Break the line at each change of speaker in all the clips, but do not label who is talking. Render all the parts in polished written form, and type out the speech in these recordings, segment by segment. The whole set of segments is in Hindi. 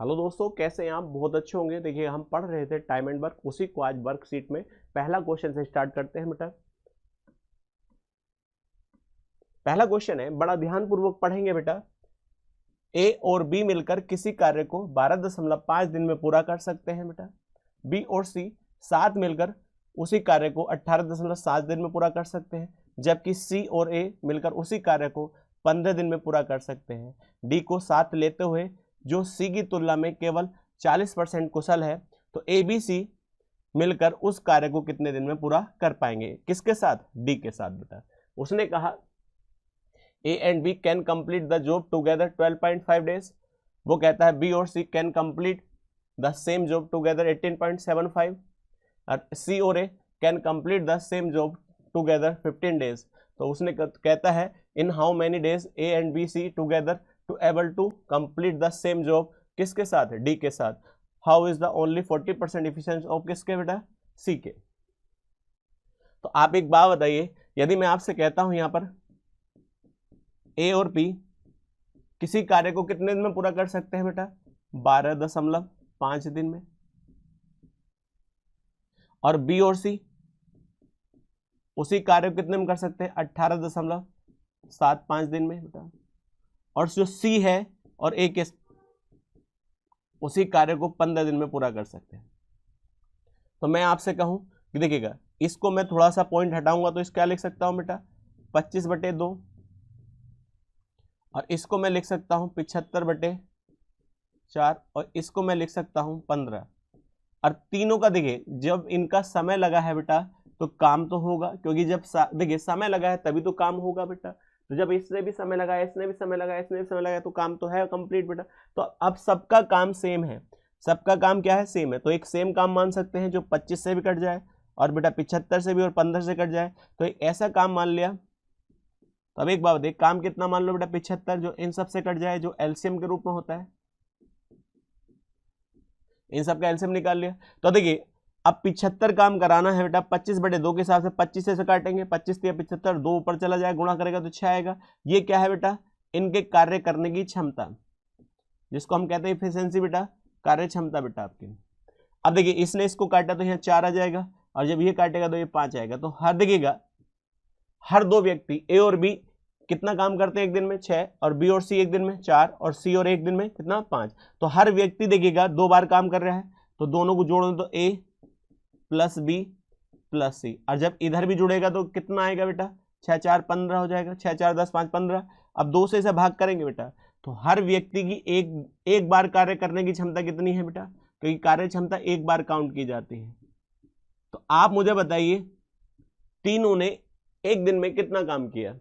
हेलो दोस्तों, कैसे हैं आप? बहुत अच्छे होंगे। देखिए, हम पढ़ रहे थे टाइम एंड वर्क, उसी को आज वर्कशीट में पहला क्वेश्चन से स्टार्ट करते हैं बेटा। पहला क्वेश्चन है, बड़ा ध्यानपूर्वक पढ़ेंगे बेटा। ए और बी मिलकर किसी कार्य को 12.5 दिन में पूरा कर सकते हैं बेटा। बी और सी साथ मिलकर उसी कार्य को 18.7 दिन में पूरा कर सकते हैं, जबकि सी और ए मिलकर उसी कार्य को 15 दिन में पूरा कर सकते हैं। डी को साथ लेते हुए जो सी की तुलना में केवल 40% कुशल है, तो ए बी सी मिलकर उस कार्य को कितने दिन में पूरा कर पाएंगे? किसके साथ? डी के साथ बेटा। उसने कहा A and B can complete the job together 12.5 days. वो कहता है बी और C can complete the same job together 18.75, और सी और A can complete the same job together 15 days. तो उसने कहता है in how many days A and B C together to able to complete the same job. किसके साथ? डी के साथ। How is the only 40% efficiency of किसके बेटा? सी के। तो आप एक बात बताइए, यदि मैं आपसे कहता हूं यहां पर ए और बी किसी कार्य को कितने दिन में पूरा कर सकते हैं बेटा? 12.5 दिन में। और बी और सी उसी कार्य को कितने में कर सकते हैं? 18.75 दिन में बेटा। और जो सी है और ए के उसी कार्य को 15 दिन में पूरा कर सकते हैं। तो मैं आपसे कहूं कि देखिएगा, इसको मैं थोड़ा सा पॉइंट हटाऊंगा तो इस क्या लिख सकता हूं बेटा? 25/2। और इसको मैं लिख सकता हूं 75/4। और इसको मैं लिख सकता हूं 15। और तीनों का देखिए, जब इनका समय लगा है बेटा तो काम तो होगा, क्योंकि जब देखिए समय लगा है तभी तो काम होगा बेटा। तो जब इसने भी समय लगाया, इसने भी समय लगाया, इसने भी समय लगाया, तो काम तो है कंप्लीट बेटा। तो अब सबका काम सेम है। सबका काम क्या है? सेम है। तो एक सेम काम मान सकते हैं जो 25 से भी कट जाए और बेटा 75 से भी और 15 से कट जाए। तो एक ऐसा काम मान लिया। तो अब एक बात बताइए, काम कितना मान लो बेटा? 75 जो इन सब से कट जाए, जो एलसीएम के रूप में होता है। इन सब का एलसीएम निकाल लिया। तो देखिए, अब 75 काम कराना है बेटा 25/2 के हिसाब से। 25 से काटेंगे, 25 या 75, 2 ऊपर चला जाए, गुणा करेगा तो 6 आएगा। ये क्या है बेटा? इनके कार्य करने की क्षमता, जिसको हम कहते हैं इफिशियंसी बेटा, कार्य क्षमता बेटा आपकी। अब देखिए, इसने इसको काटा तो यहाँ 4 आ जाएगा, और जब ये काटेगा तो ये 5 आएगा। तो हर देखिएगा, हर दो व्यक्ति ए और बी कितना काम करते हैं एक दिन में? 6। और बी और सी एक दिन में 4। और सी और एक दिन में कितना? 5। तो हर व्यक्ति देखिएगा 2 बार काम कर रहा है। तो दोनों को जोड़ दो तो ए प्लस बी प्लस सी। और जब इधर भी जुड़ेगा तो कितना आएगा बेटा? 6 4 15 हो जाएगा। 6 4 10 5 15। अब 2 से इसे भाग करेंगे बेटा, तो हर व्यक्ति की एक बार कार्य करने की क्षमता कितनी है बेटा? क्योंकि कार्य क्षमता एक बार काउंट की जाती है। तो आप मुझे बताइए, तीनों ने एक दिन में कितना काम किया?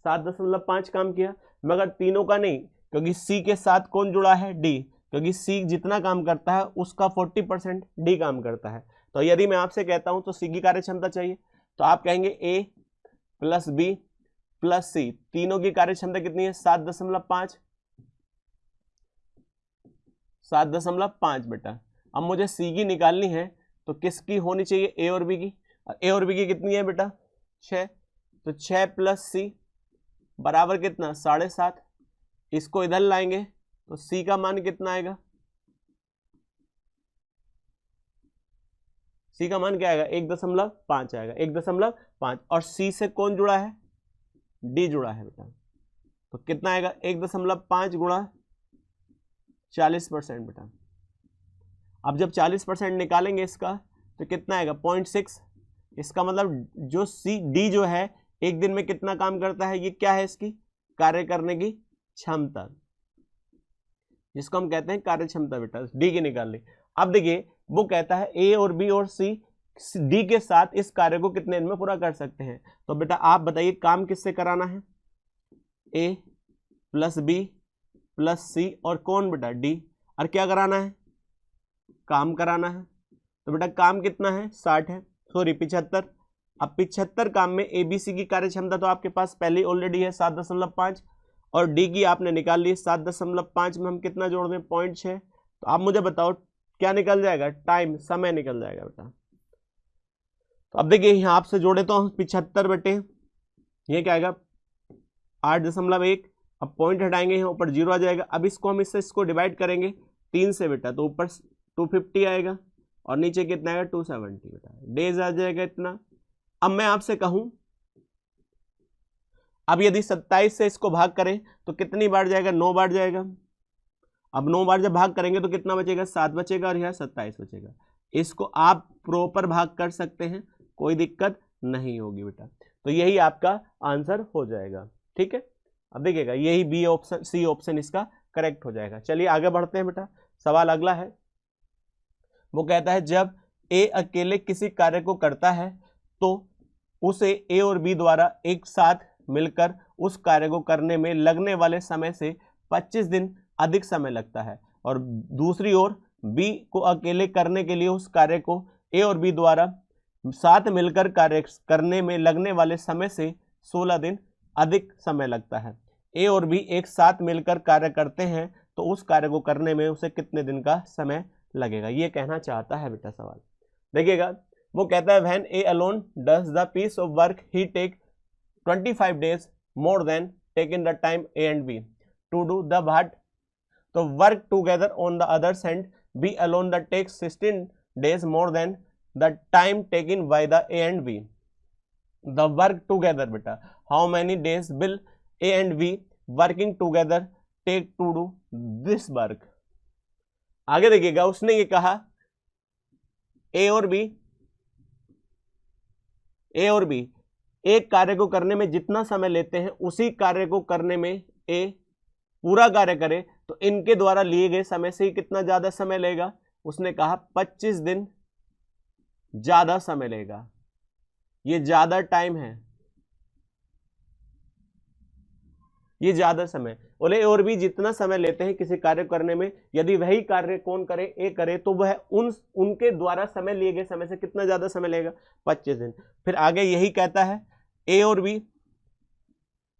7.5 काम किया। मगर तीनों का नहीं, क्योंकि सी के साथ कौन जुड़ा है? डी। क्योंकि सी जितना काम करता है उसका 40% डी काम करता है। तो यदि मैं आपसे कहता हूं तो सी की कार्य क्षमता चाहिए, तो आप कहेंगे ए प्लस बी प्लस सी, तीनों की कार्य क्षमता कितनी है? 7.5। 7.5 बेटा। अब मुझे सी की निकालनी है, तो किसकी होनी चाहिए? ए और बी की। ए और बी की कितनी है बेटा? 6। तो 6 प्लस सी बराबर कितना? 7.5। इसको इधर लाएंगे तो सी का मान कितना आएगा? सी का मान क्या आएगा? 1.5 आएगा। 1.5। और सी से कौन जुड़ा है? डी जुड़ा है बेटा। तो कितना आएगा? 1.5 गुणा 40% बेटा। अब जब 40% निकालेंगे इसका तो कितना आएगा? 0.6। इसका मतलब जो सी डी जो है एक दिन में कितना काम करता है? ये क्या है? इसकी कार्य करने की क्षमता, जिसको हम कहते हैं कार्य क्षमता बेटा। डी की निकाल ली। अब देखिए, वो कहता है ए और बी और सी डी के साथ इस कार्य को कितने दिन में पूरा कर सकते हैं। तो बेटा आप बताइए, काम किससे कराना है? ए प्लस बी प्लस सी और कौन बेटा? डी। और क्या कराना है? काम कराना है। तो बेटा काम कितना है? 60 है, सॉरी 75। अब 75 काम में ए बी सी की कार्य क्षमता तो आपके पास पहले ऑलरेडी है 7.5, और डी की आपने निकाल ली। 7.5 में हम कितना जोड़ दें? 0.6। तो आप मुझे बताओ क्या निकल जाएगा? टाइम, समय निकल जाएगा बेटा। तो अब देखिए, यहाँ आपसे जोड़े तो 75 बटे ये क्या आएगा? 8.1। अब पॉइंट हटाएंगे, यहाँ ऊपर 0 आ जाएगा। अब इसको हम इससे इसको डिवाइड करेंगे 3 से बेटा, तो ऊपर 250 आएगा और नीचे कितना आएगा 270 बेटा, डेज आ जाएगा इतना। अब मैं आपसे कहूं, अब यदि 27 से इसको भाग करें तो कितनी बार जाएगा, 9 बार जाएगा। अब 9 बार जब भाग करेंगे तो कितना बचेगा, 7 बचेगा और यहाँ 27 बचेगा। इसको आप प्रॉपर भाग कर सकते हैं, कोई दिक्कत नहीं होगी बेटा। तो यही आपका आंसर हो जाएगा, ठीक है। अब देखिएगा यही बी ऑप्शन, सी ऑप्शन इसका करेक्ट हो जाएगा। चलिए आगे बढ़ते हैं बेटा। सवाल अगला है, वो कहता है जब ए अकेले किसी कार्य को करता है तो उसे ए और बी द्वारा एक साथ मिलकर उस कार्य को करने में लगने वाले समय से 25 दिन अधिक समय लगता है, और दूसरी ओर बी को अकेले करने के लिए उस कार्य को ए और बी द्वारा साथ मिलकर कार्य करने में लगने वाले समय से 16 दिन अधिक समय लगता है। ए और बी एक साथ मिलकर कार्य करते हैं तो उस कार्य को करने में उसे कितने दिन का समय लगेगा, ये कहना चाहता है बेटा सवाल। देखिएगा वो कहता है when a alone does the piece of work he take 25 days more than taken the time A and B to do the what, तो work together on the other hand B alone that takes 16 days more than the time taken by the A and B. The work together बेटा, how many days will A and B working together take to do this work? आगे देखिएगा उसने ये कहा ए और बी एक कार्य को करने में जितना समय लेते हैं उसी कार्य को करने में ए पूरा कार्य करे तो इनके द्वारा लिए गए समय से ही कितना ज्यादा समय लेगा, उसने कहा 25 दिन ज्यादा समय लेगा। ये ज्यादा टाइम है, ये ज्यादा समय। बोले ए और बी जितना समय लेते हैं किसी कार्य करने में, यदि वही कार्य कौन करे, ए करे, तो वह उनके द्वारा समय लिए गए समय से कितना ज्यादा समय लेगा, 25 दिन। फिर आगे यही कहता है ए और बी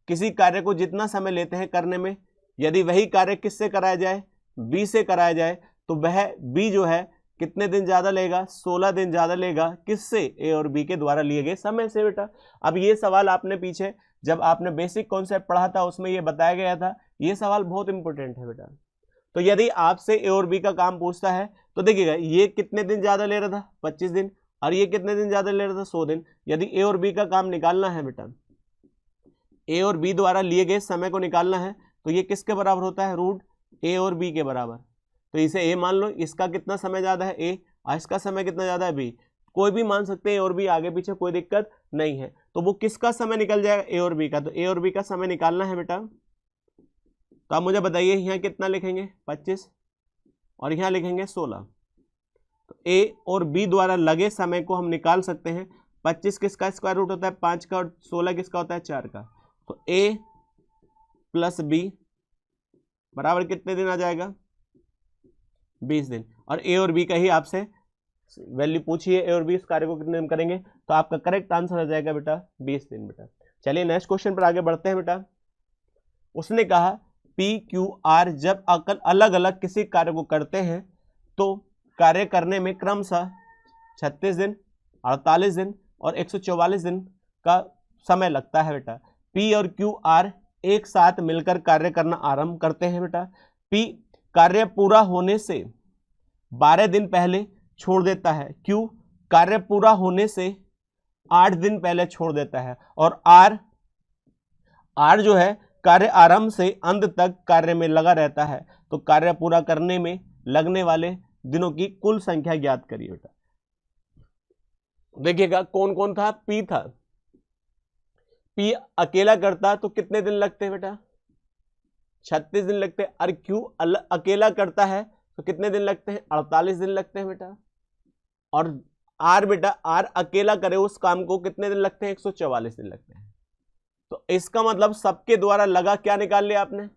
किसी कार्य को जितना समय लेते हैं करने में, यदि वही कार्य किससे कराया जाए, बी से कराया जाए, तो वह बी जो है कितने दिन ज्यादा लेगा, 16 दिन ज्यादा लेगा। किससे, ए और बी के द्वारा लिए गए समय से बेटा। अब ये सवाल आपने पीछे जब आपने बेसिक कॉन्सेप्ट पढ़ा था उसमें ये बताया गया था, ये सवाल बहुत इंपॉर्टेंट है बेटा। तो यदि आपसे ए और बी का काम पूछता है तो देखिएगा ये कितने दिन ज्यादा ले रहा था, 25 दिन, और ये कितने दिन ज्यादा ले रहा था, 100 दिन। यदि ए और बी का काम निकालना है बेटा, ए और बी द्वारा लिए गए समय को निकालना है, तो ये किसके बराबर होता है, रूट ए और बी के बराबर। तो इसे ए मान लो, इसका कितना समय ज्यादा है ए, और इसका समय कितना ज्यादा है बी। कोई भी मान सकते हैं ए और बी, आगे पीछे कोई दिक्कत नहीं है। तो वो किसका समय निकल जाएगा, ए और बी का। तो ए और बी का समय निकालना है बेटा, तो आप मुझे बताइए यहाँ कितना लिखेंगे, 25, और यहाँ लिखेंगे 16। तो ए और बी द्वारा लगे समय को हम निकाल सकते हैं। 25 किसका स्क्वायर रूट होता है, 5 का, और 16 किसका होता है, 4 का। तो ए प्लस बी बराबर कितने दिन आ जाएगा, 20 दिन। और ए और बी का ही आपसे वैल्यू पूछिए, ए और बी इस कार्य को कितने दिन करेंगे, तो आपका करेक्ट आंसर हो जाएगा बेटा 20 दिन बेटा। चलिए नेक्स्ट क्वेश्चन पर आगे बढ़ते हैं बेटा। उसने कहा पी क्यू आर जब अलग अलग किसी कार्य को करते हैं तो कार्य करने में क्रमशः 36 दिन, 48 दिन और 144 दिन का समय लगता है बेटा। पी और क्यू आर एक साथ मिलकर कार्य करना आरंभ करते हैं बेटा। पी कार्य पूरा होने से 12 दिन पहले छोड़ देता है, क्यू कार्य पूरा होने से 8 दिन पहले छोड़ देता है, और आर जो है कार्य आरंभ से अंत तक कार्य में लगा रहता है। तो कार्य पूरा करने में लगने वाले दिनों की कुल संख्या ज्ञात करिए बेटा। देखिएगा कौन कौन था, पी था। पी अकेला करता तो कितने दिन लगते हैं बेटा, 36 दिन लगते हैं। और क्यू अकेला करता है तो कितने दिन लगते हैं, 48 दिन लगते हैं बेटा। और आर बेटा, आर अकेला करे उस काम को कितने दिन लगते हैं, 144 दिन लगते हैं। तो इसका मतलब सबके द्वारा लगा क्या निकाल लिया आपने,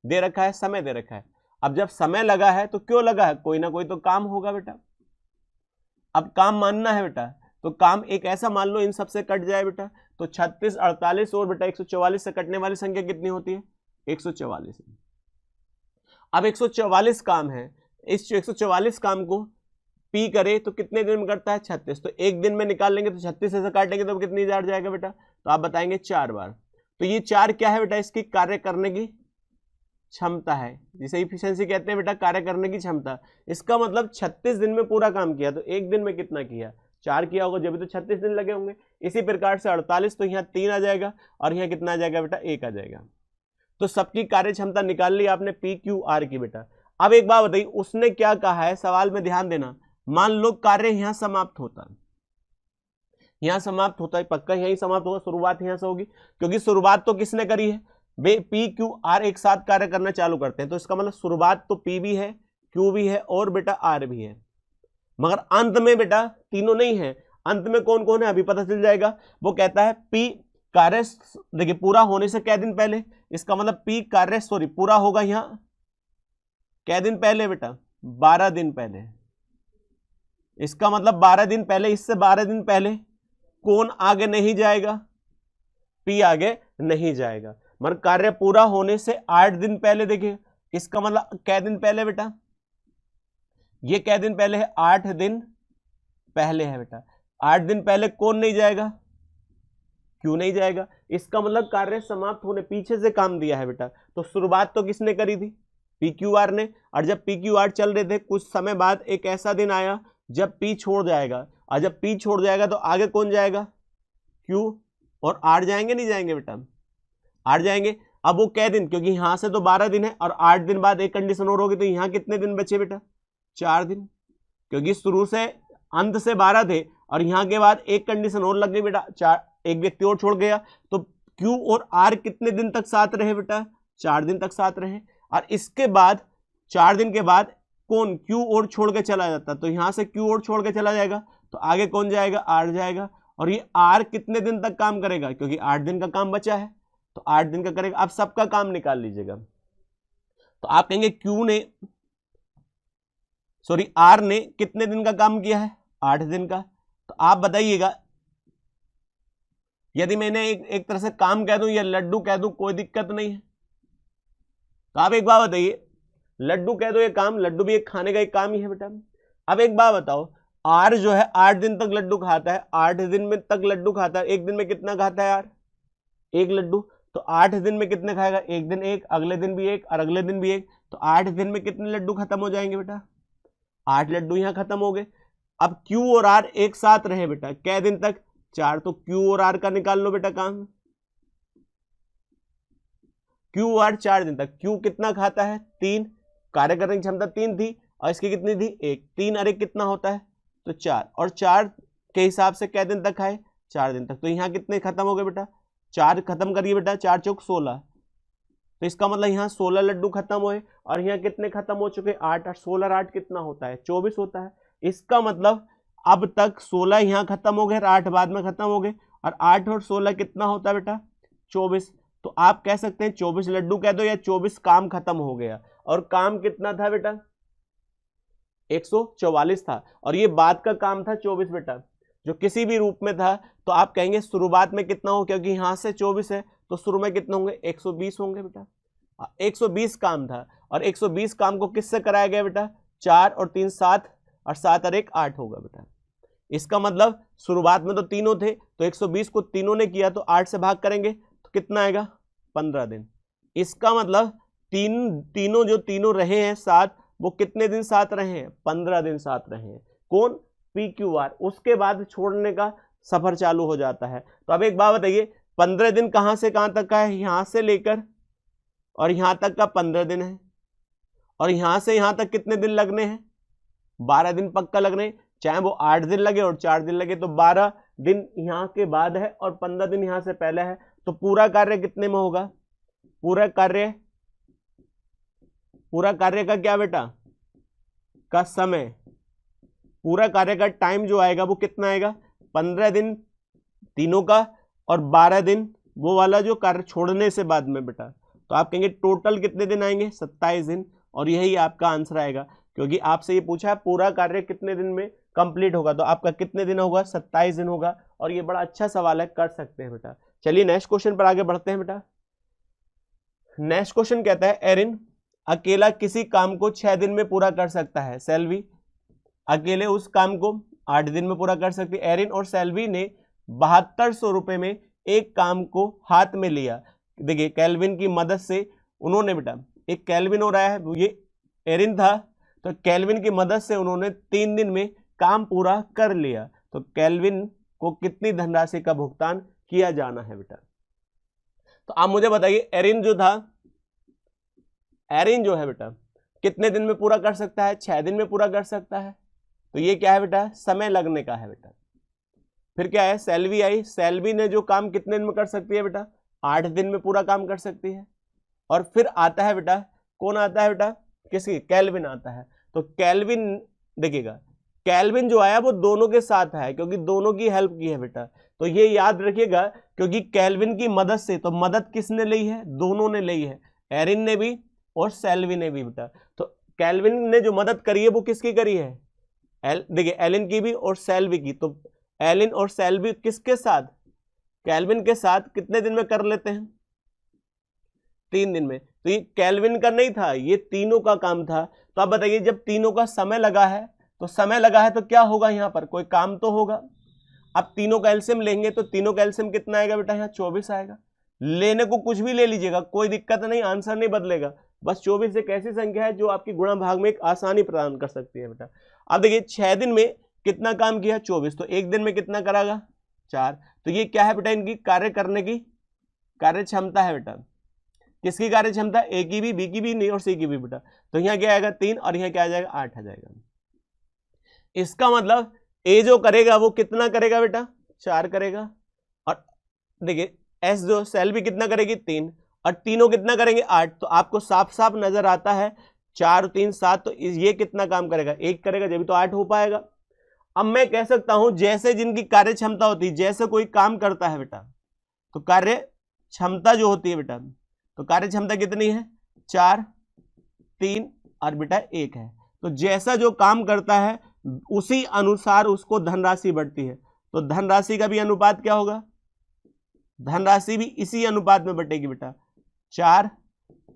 दे रखा है, समय दे रखा है। अब जब समय लगा है तो क्यों लगा है, कोई ना कोई तो काम होगा बेटा। अब काम मानना है बेटा, तो काम एक ऐसा मान लो इन सबसे कट जाए बेटा। तो 36, 48 और बेटा 144 से कटने वाली संख्या कितनी होती है, 144। अब 144 काम है, इस 144 काम को पी करे तो कितने दिन में करता है, 36। तो एक दिन में निकाल लेंगे तो 36 से काटेंगे तो कितनी बार जाएगा बेटा, तो आप बताएंगे 4 बार। तो ये 4 क्या है बेटा, इसकी कार्य करने की क्षमता है, जिसे इफिशिएंसी कहते हैं बेटा, कार्य करने की क्षमता। इसका मतलब 36 दिन में पूरा काम किया, तो एक दिन में कितना किया, 4 किया होगा, जब भी तो 36 दिन लगे होंगे। इसी प्रकार से 48, तो यहाँ 3 आ जाएगा और यहाँ कितना आ जाएगा बेटा, 1 आ जाएगा। तो सबकी कार्य क्षमता निकाल ली आपने पी क्यू आर की बेटा। अब एक बात बताइए, उसने क्या कहा है, सवाल में ध्यान देना। मान लो कार्य यहाँ समाप्त होता, यहाँ समाप्त होता है, पक्का यहीं समाप्त होगा, शुरुआत यहाँ से होगी, क्योंकि शुरुआत तो किसने करी है, वे पी क्यू आर एक साथ कार्य करना चालू करते हैं, तो इसका मतलब शुरुआत तो पी भी है, क्यू भी है और बेटा आर भी है, मगर अंत में बेटा तीनों नहीं है। अंत में कौन कौन है अभी पता चल जाएगा। वो कहता है पी कार्य, देखिए पूरा होने से कै दिन पहले, इसका मतलब पी कार्य पूरा होगा यहाँ कै दिन पहले बेटा, 12 दिन पहले। इसका मतलब 12 दिन पहले, इससे 12 दिन पहले कौन आगे नहीं जाएगा, पी आगे नहीं जाएगा। मगर कार्य पूरा होने से 8 दिन पहले, देखिए इसका मतलब कै दिन पहले बेटा, ये कै दिन पहले है, 8 दिन पहले है बेटा। 8 दिन पहले कौन नहीं जाएगा, क्यों नहीं जाएगा। इसका मतलब कार्य समाप्त होने, पीछे से काम दिया है बेटा, तो शुरुआत तो किसने करी थी, पी क्यू आर ने। और जब पी क्यू आर चल रहे थे, कुछ समय बाद एक ऐसा दिन आया जब पी छोड़ जाएगा, और जब पी छोड़ जाएगा तो आगे कौन जाएगा, क्यू और आर जाएंगे, नहीं जाएंगे बेटा, आर जाएंगे। अब वो कै दिन, क्योंकि यहां से तो 12 दिन है और 8 दिन बाद एक कंडीशन और होगी, तो यहां कितने दिन बचे बेटा, 4 दिन, क्योंकि शुरू से अंत से 12 थे और यहां के बाद एक कंडीशन और लग गई बेटा, 4, एक व्यक्ति और छोड़ गया, तो क्यू और आर कितने दिन तक साथ रहे बेटा, 4 दिन तक साथ रहे। और इसके बाद 4 दिन के बाद कौन, क्यू और छोड़ के चला जाता, तो यहां से क्यू और छोड़ के चला जाएगा, तो आगे कौन जाएगा, आर जाएगा। और ये आर कितने दिन तक काम करेगा, क्योंकि 8 दिन का काम बचा है, तो 8 दिन का करेगा। आप सबका काम निकाल लीजिएगा, तो आप कहेंगे क्यू ने, सॉरी आर ने कितने दिन का काम किया है, 8 दिन का। तो आप बताइएगा, यदि मैंने एक तरह से काम कह दूं या लड्डू कह दूं, कोई दिक्कत नहीं है। तो आप एक बात बताइए, लड्डू कह दो, ये काम, लड्डू भी एक खाने का एक काम ही है बेटा। अब एक बात बताओ, आर जो है 8 दिन तक लड्डू खाता है, 8 दिन में तक लड्डू खाता है, एक दिन में कितना खाता है यार, 1 लड्डू। तो 8 दिन में कितने खाएगा, एक दिन 1, अगले दिन भी 1 और अगले दिन भी 1, तो 8 दिन में कितने लड्डू खत्म हो जाएंगे बेटा, 8 लड्डू यहां खत्म हो गए। अब क्यू और आर एक साथ रहे बेटा, कै दिन तक, 4, तो क्यू और आर का निकाल लो बेटा काम, क्यू आर 4 दिन तक। क्यू कितना खाता है, 3, कार्य करने की क्षमता 3 थी और इसकी कितनी थी, 1, 3 अरे कितना होता है, तो 4, और 4 के हिसाब से कै दिन तक खाए, 4 दिन तक। तो यहाँ कितने खत्म हो गए बेटा, 4 खत्म करिए बेटा, 4 चौक 16, तो इसका मतलब यहाँ 16 लड्डू खत्म हुए और यहाँ कितने खत्म हो चुके, 8, और 16 और 8 कितना होता है, 24 होता है। इसका मतलब अब तक 16 यहाँ खत्म हो गए, 8 बाद में खत्म हो गए, और 8 और 16 कितना होता है बेटा, 24। तो आप कह सकते हैं 24 लड्डू कह दो या 24 काम खत्म हो गया। और काम कितना था बेटा, 144 था, और ये बाद का काम था 24 बेटा, जो किसी भी रूप में था। तो आप कहेंगे शुरुआत में कितना हो, क्योंकि यहां से 24 है तो शुरू में कितने होंगे, 120 होंगे बेटा। 120 काम था, और 120 काम को किससे कराया गया बेटा, 4 और 3 7, और 7 और 1 8 होगा बेटा। इसका मतलब शुरुआत में तो तीनों थे, तो 120 को तीनों ने किया, तो 8 से भाग करेंगे तो कितना आएगा, 15 दिन। इसका मतलब तीनों जो तीनों रहे हैं साथ, वो कितने दिन साथ रहे हैं, 15 दिन साथ रहे हैं। कौन, पी क्यू आर। उसके बाद छोड़ने का सफर चालू हो जाता है। तो अब एक बात बताइए, 15 दिन कहां से कहां तक का है, यहां से लेकर और यहां तक का 15 दिन है, और यहां से यहां तक कितने दिन लगने हैं, 12 दिन पक्का लगने, चाहे वो 8 दिन लगे और 4 दिन लगे, तो 12 दिन यहां के बाद है और 15 दिन यहां से पहले है। तो पूरा कार्य कितने में होगा, पूरा कार्य का क्या बेटा, का समय, पूरा कार्य का टाइम जो आएगा वो कितना आएगा, 15 दिन तीनों का और 12 दिन वो वाला जो कार्य छोड़ने से बाद में बेटा। तो आप कहेंगे टोटल कितने दिन आएंगे, 27 दिन, और यही आपका आंसर आएगा, क्योंकि आपसे ये पूछा है पूरा कार्य कितने दिन में कंप्लीट होगा, तो आपका कितने दिन होगा, 27 दिन होगा। और ये बड़ा अच्छा सवाल है, कर सकते हैं बेटा। चलिए नेक्स्ट क्वेश्चन पर आगे बढ़ते हैं बेटा। नेक्स्ट क्वेश्चन कहता है, एरिन अकेला किसी काम को 6 दिन में पूरा कर सकता है, सेल्वी अकेले उस काम को 8 दिन में पूरा कर सकती है। एरिन और सेल्वी ने 7200 रुपए में एक काम को हाथ में लिया। देखिए कैल्विन की मदद से उन्होंने बेटा एक केल्विन हो रहा है, ये एरिन था, तो केल्विन की मदद से उन्होंने 3 दिन में काम पूरा कर लिया। तो केल्विन को कितनी धनराशि का भुगतान किया जाना है बेटा? तो आप मुझे बताइए, एरिन जो था, एरिन जो है बेटा कितने दिन में पूरा कर सकता है? 6 दिन में पूरा कर सकता है। तो ये क्या है बेटा? समय लगने का है बेटा। फिर क्या है? सेल्वी आई, सेल्वी ने जो काम कितने दिन में कर सकती है बेटा? 8 दिन में पूरा काम कर सकती है। और फिर आता है बेटा, कौन आता है बेटा? किसकी? केल्विन आता है। तो केल्विन देखिएगा, केल्विन जो आया वो दोनों के साथ है, क्योंकि दोनों की हेल्प की है बेटा। तो ये याद रखिएगा, क्योंकि केल्विन की मदद से, तो मदद किसने ली है? दोनों ने ली है, एरिन ने भी और सेल्वी ने भी बेटा। तो केल्विन ने जो मदद करी है वो किसकी करी है? देखिए, एलिन की भी और सेल्वी की। तो एलिन और सेल्वी किसके साथ? केल्विन के साथ कितने दिन में कर लेते हैं? 3 दिन में। तो ये केल्विन का नहीं था, ये तीनों का काम था। तो आप बताइए, जब तीनों का समय लगा है, तो समय लगा है तो क्या होगा? यहाँ पर कोई काम तो होगा। अब तीनों का एलसीएम लेंगे तो तीनों का एलसीएम कितना आएगा बेटा? यहाँ 24 आएगा। लेने को कुछ भी ले लीजिएगा, कोई दिक्कत नहीं, आंसर नहीं बदलेगा। बस 24 एक ऐसी संख्या है जो आपकी गुणा भाग में एक आसानी प्रदान कर सकती है बेटा। अब देखिए, 6 दिन में कितना काम किया? 24। तो एक दिन में कितना करागा? 4। तो ये क्या है बेटा? इनकी कार्य करने की कार्य क्षमता है बेटा। किसकी कार्य क्षमता? ए की भी, बी की भी नहीं और सी की भी बेटा। तो यहाँ क्या आएगा? 3, और यहाँ क्या आ जाएगा? 8 आ जाएगा। इसका मतलब ए जो करेगा वो कितना करेगा बेटा? 4 करेगा। और देखिए, एस जो सेल भी कितना करेगी? 3, और तीनों कितना करेंगे? 8। तो आपको साफ साफ नजर आता है 4 3 7, तो ये कितना काम करेगा? 1 करेगा, जब भी तो 8 हो पाएगा। अब मैं कह सकता हूं, जैसे जिनकी कार्य क्षमता होती है, जैसे कोई काम करता है बेटा, तो कार्य क्षमता जो होती है बेटा, तो कार्य क्षमता कितनी है? 4 3 और बेटा 1 है। तो जैसा जो काम करता है उसी अनुसार उसको धनराशि बढ़ती है। तो धनराशि का भी अनुपात क्या होगा? धनराशि भी इसी अनुपात में बटेगी बेटा, 4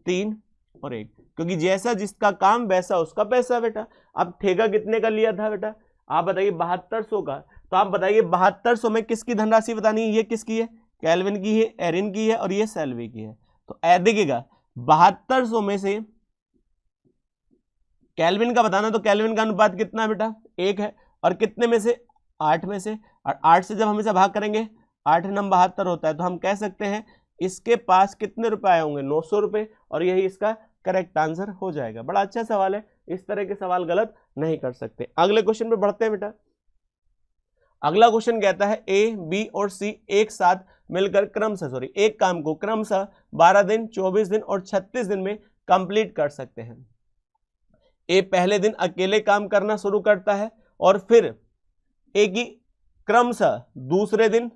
3 और 1, क्योंकि जैसा जिसका काम वैसा उसका पैसा बेटा। अब ठेका कितने का लिया था बेटा? आप बताइए, 7200 का। तो आप बताइए 7200 में किसकी धनराशि बतानी है? ये किसकी है? केल्विन की है, एरिन की है और ये सेल्वी की है। तो देखिएगा, 7200 में से केल्विन का बताना, तो केल्विन का अनुपात कितना है बेटा? 1 है। और कितने में से? 8 में से। और 8 से जब हमेशा भाग करेंगे, 8 नम 72 होता है। तो हम कह सकते हैं इसके पास कितने रुपए आए होंगे? 900 रुपए, और यही इसका करेक्ट आंसर हो जाएगा। बड़ा अच्छा सवाल है, इस तरह के सवाल गलत नहीं कर सकते। अगले क्वेश्चन पे बढ़ते हैं बेटा। अगला क्वेश्चन कहता है ए, बी और सी एक साथ मिलकर क्रमशः एक काम को क्रमशः 12 दिन, 24 दिन और 36 दिन में कंप्लीट कर सकते हैं। ए पहले दिन अकेले काम करना शुरू करता है और फिर ए की क्रमशः दूसरे दिन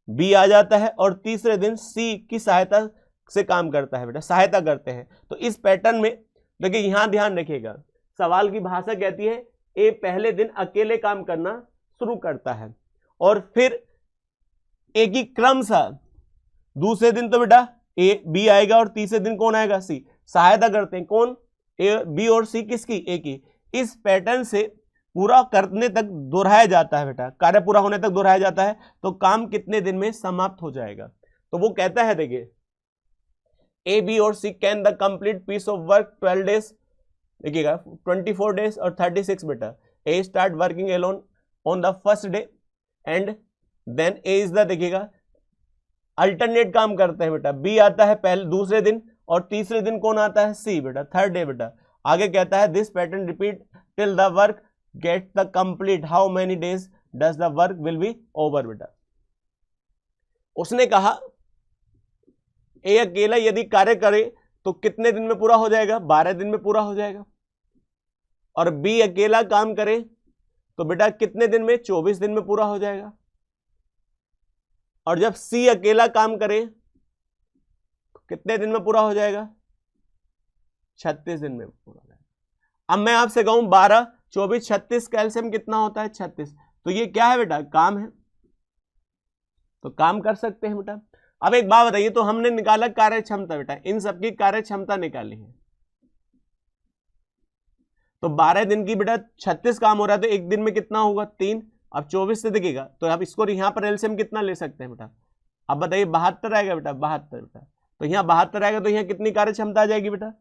बी आ जाता है और तीसरे दिन सी की सहायता से काम करता है बेटा, सहायता करते हैं। तो इस पैटर्न में देखिए, यहां ध्यान रखिएगा, सवाल की भाषा कहती है ए पहले दिन अकेले काम करना शुरू करता है और फिर ए की क्रमशः दूसरे दिन तो बेटा ए बी आएगा और तीसरे दिन कौन आएगा? सी। सहायता करते हैं कौन? ए बी और सी किसकी? ए की। इस पैटर्न से पूरा करने तक दोहराया जाता है बेटा, कार्य पूरा होने तक दोहराया जाता है। तो काम कितने दिन में समाप्त हो जाएगा? तो वो कहता है, देखिए, ए बी और C can the complete piece of work 12 days, देखिएगा 24 डेज और 36 बेटा। A start working alone on the first day and then A is the, देखिएगा अल्टरनेट काम करते हैं बेटा। बी आता है पहले दूसरे दिन और तीसरे दिन कौन आता है? सी बेटा, थर्ड डे बेटा। आगे कहता है this pattern repeat till the work get the complete, how many days does the work will be over बेटा। उसने कहा ए अकेला यदि कार्य करे तो कितने दिन में पूरा हो जाएगा? 12 दिन में पूरा हो जाएगा। और बी अकेला काम करे तो बेटा कितने दिन में? 24 दिन में पूरा हो जाएगा। और जब सी अकेला काम करे तो कितने दिन में पूरा हो जाएगा? 36 दिन में पूरा हो जाएगा। अब मैं आपसे कहूं 12 24 36 कैल्शियम कितना होता है? 36। तो ये क्या है बेटा? काम है, तो काम कर सकते हैं बेटा। अब एक बात बताइए, तो हमने निकाला कार्य क्षमता बेटा, इन सबकी कार्य क्षमता निकाली है। तो 12 दिन की बेटा 36 काम हो रहा है, तो एक दिन में कितना होगा? 3। अब 24 से देखिएगा, तो अब इसको यहां पर एलसीएम कितना ले सकते हैं बेटा? अब बताइए 72 आएगा बेटा, 72 बेटा। तो यहाँ 72 आएगा, तो यहाँ कितनी कार्य क्षमता आ जाएगी बेटा?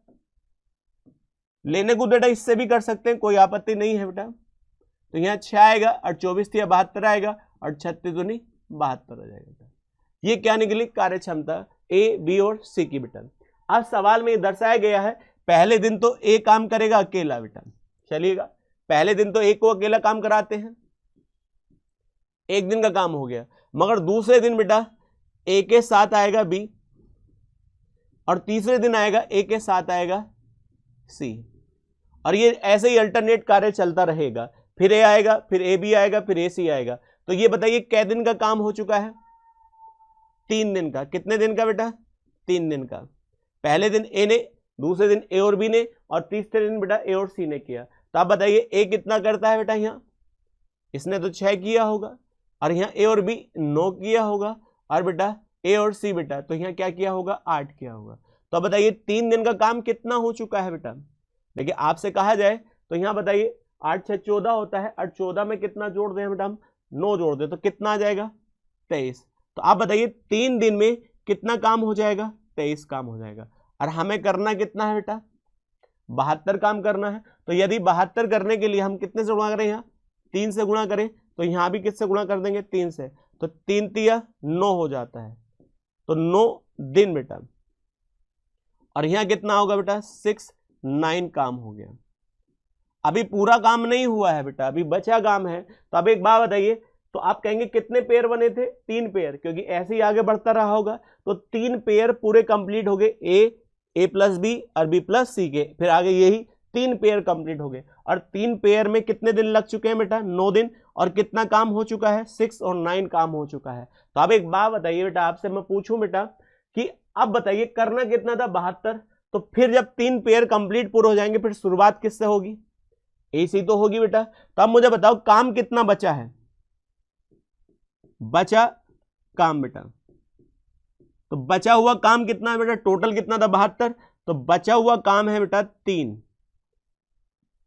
लेने को बेटा इससे भी कर सकते हैं, कोई आपत्ति नहीं है बेटा। तो यहाँ 6 आएगा और 24 थी 72 आएगा और 36 दूनी 72 आ जाएगा। ये क्या निकली? कार्यक्षमता ए, बी और सी की बेटा। अब सवाल में दर्शाया गया है पहले दिन तो ए काम करेगा अकेला बेटा। चलिएगा, पहले दिन तो ए को अकेला काम कराते हैं, एक दिन का काम हो गया। मगर दूसरे दिन बेटा ए के साथ आएगा बी और तीसरे दिन आएगा ए के साथ आएगा सी, और ये ऐसे ही अल्टरनेट कार्य चलता रहेगा। फिर ए आएगा, फिर ए बी आएगा, फिर ए सी आएगा। तो ये बताइए कै दिन का काम हो चुका है? 3 दिन का। कितने दिन का बेटा? 3 दिन का। पहले दिन ए ने, दूसरे दिन ए और बी ने, और तीसरे दिन बेटा ए और सी ने किया। तो आप बताइए ए कितना करता है बेटा? यहाँ इसने तो 6 किया होगा और यहाँ ए और बी 9 किया होगा, और बेटा ए और सी बेटा तो यहाँ क्या किया होगा? 8 किया होगा। तो बताइए 3 दिन का काम कितना हो चुका है बेटा? देखिए आपसे कहा जाए तो यहाँ बताइए 8 6 14 होता है, और 14 में कितना जोड़ दें बेटा हम? 9 जोड़ दें तो कितना आ जाएगा? 23। तो आप बताइए 3 दिन में कितना काम हो जाएगा? 23 काम हो जाएगा। और हमें करना कितना है बेटा? 72 काम करना है। तो यदि 72 करने के लिए हम कितने से गुणा करें? यहाँ 3 से गुणा करें, तो यहाँ भी किससे गुणा कर देंगे? 3 से। तो 3 तिया 9 हो जाता है, तो 9 दिन बेटा। और यहाँ कितना होगा बेटा? 6 9 काम हो गया। अभी पूरा काम नहीं हुआ है बेटा, अभी बचा काम है। तो अब एक बात बताइए, तो आप कहेंगे कितने पेयर बने थे? 3 पेयर, क्योंकि ऐसे ही आगे बढ़ता रहा होगा। तो 3 पेयर पूरे कंप्लीट हो गए, ए प्लस बी और बी प्लस सी के, फिर आगे यही 3 पेयर कंप्लीट हो गए। और 3 पेयर में कितने दिन लग चुके हैं बेटा? 9 दिन। और कितना काम हो चुका है? 6 और 9 काम हो चुका है। तो अब एक बात बताइए बेटा, आपसे मैं पूछूं बेटा कि अब बताइए करना कितना था? 72। तो फिर जब 3 पेयर कंप्लीट पूरे हो जाएंगे, फिर शुरुआत किससे होगी? ए सी तो होगी बेटा। तो अब मुझे बताओ काम कितना बचा है? बचा काम बेटा, तो बचा हुआ काम कितना है बेटा? टोटल कितना था? 72। तो बचा हुआ काम है बेटा 3।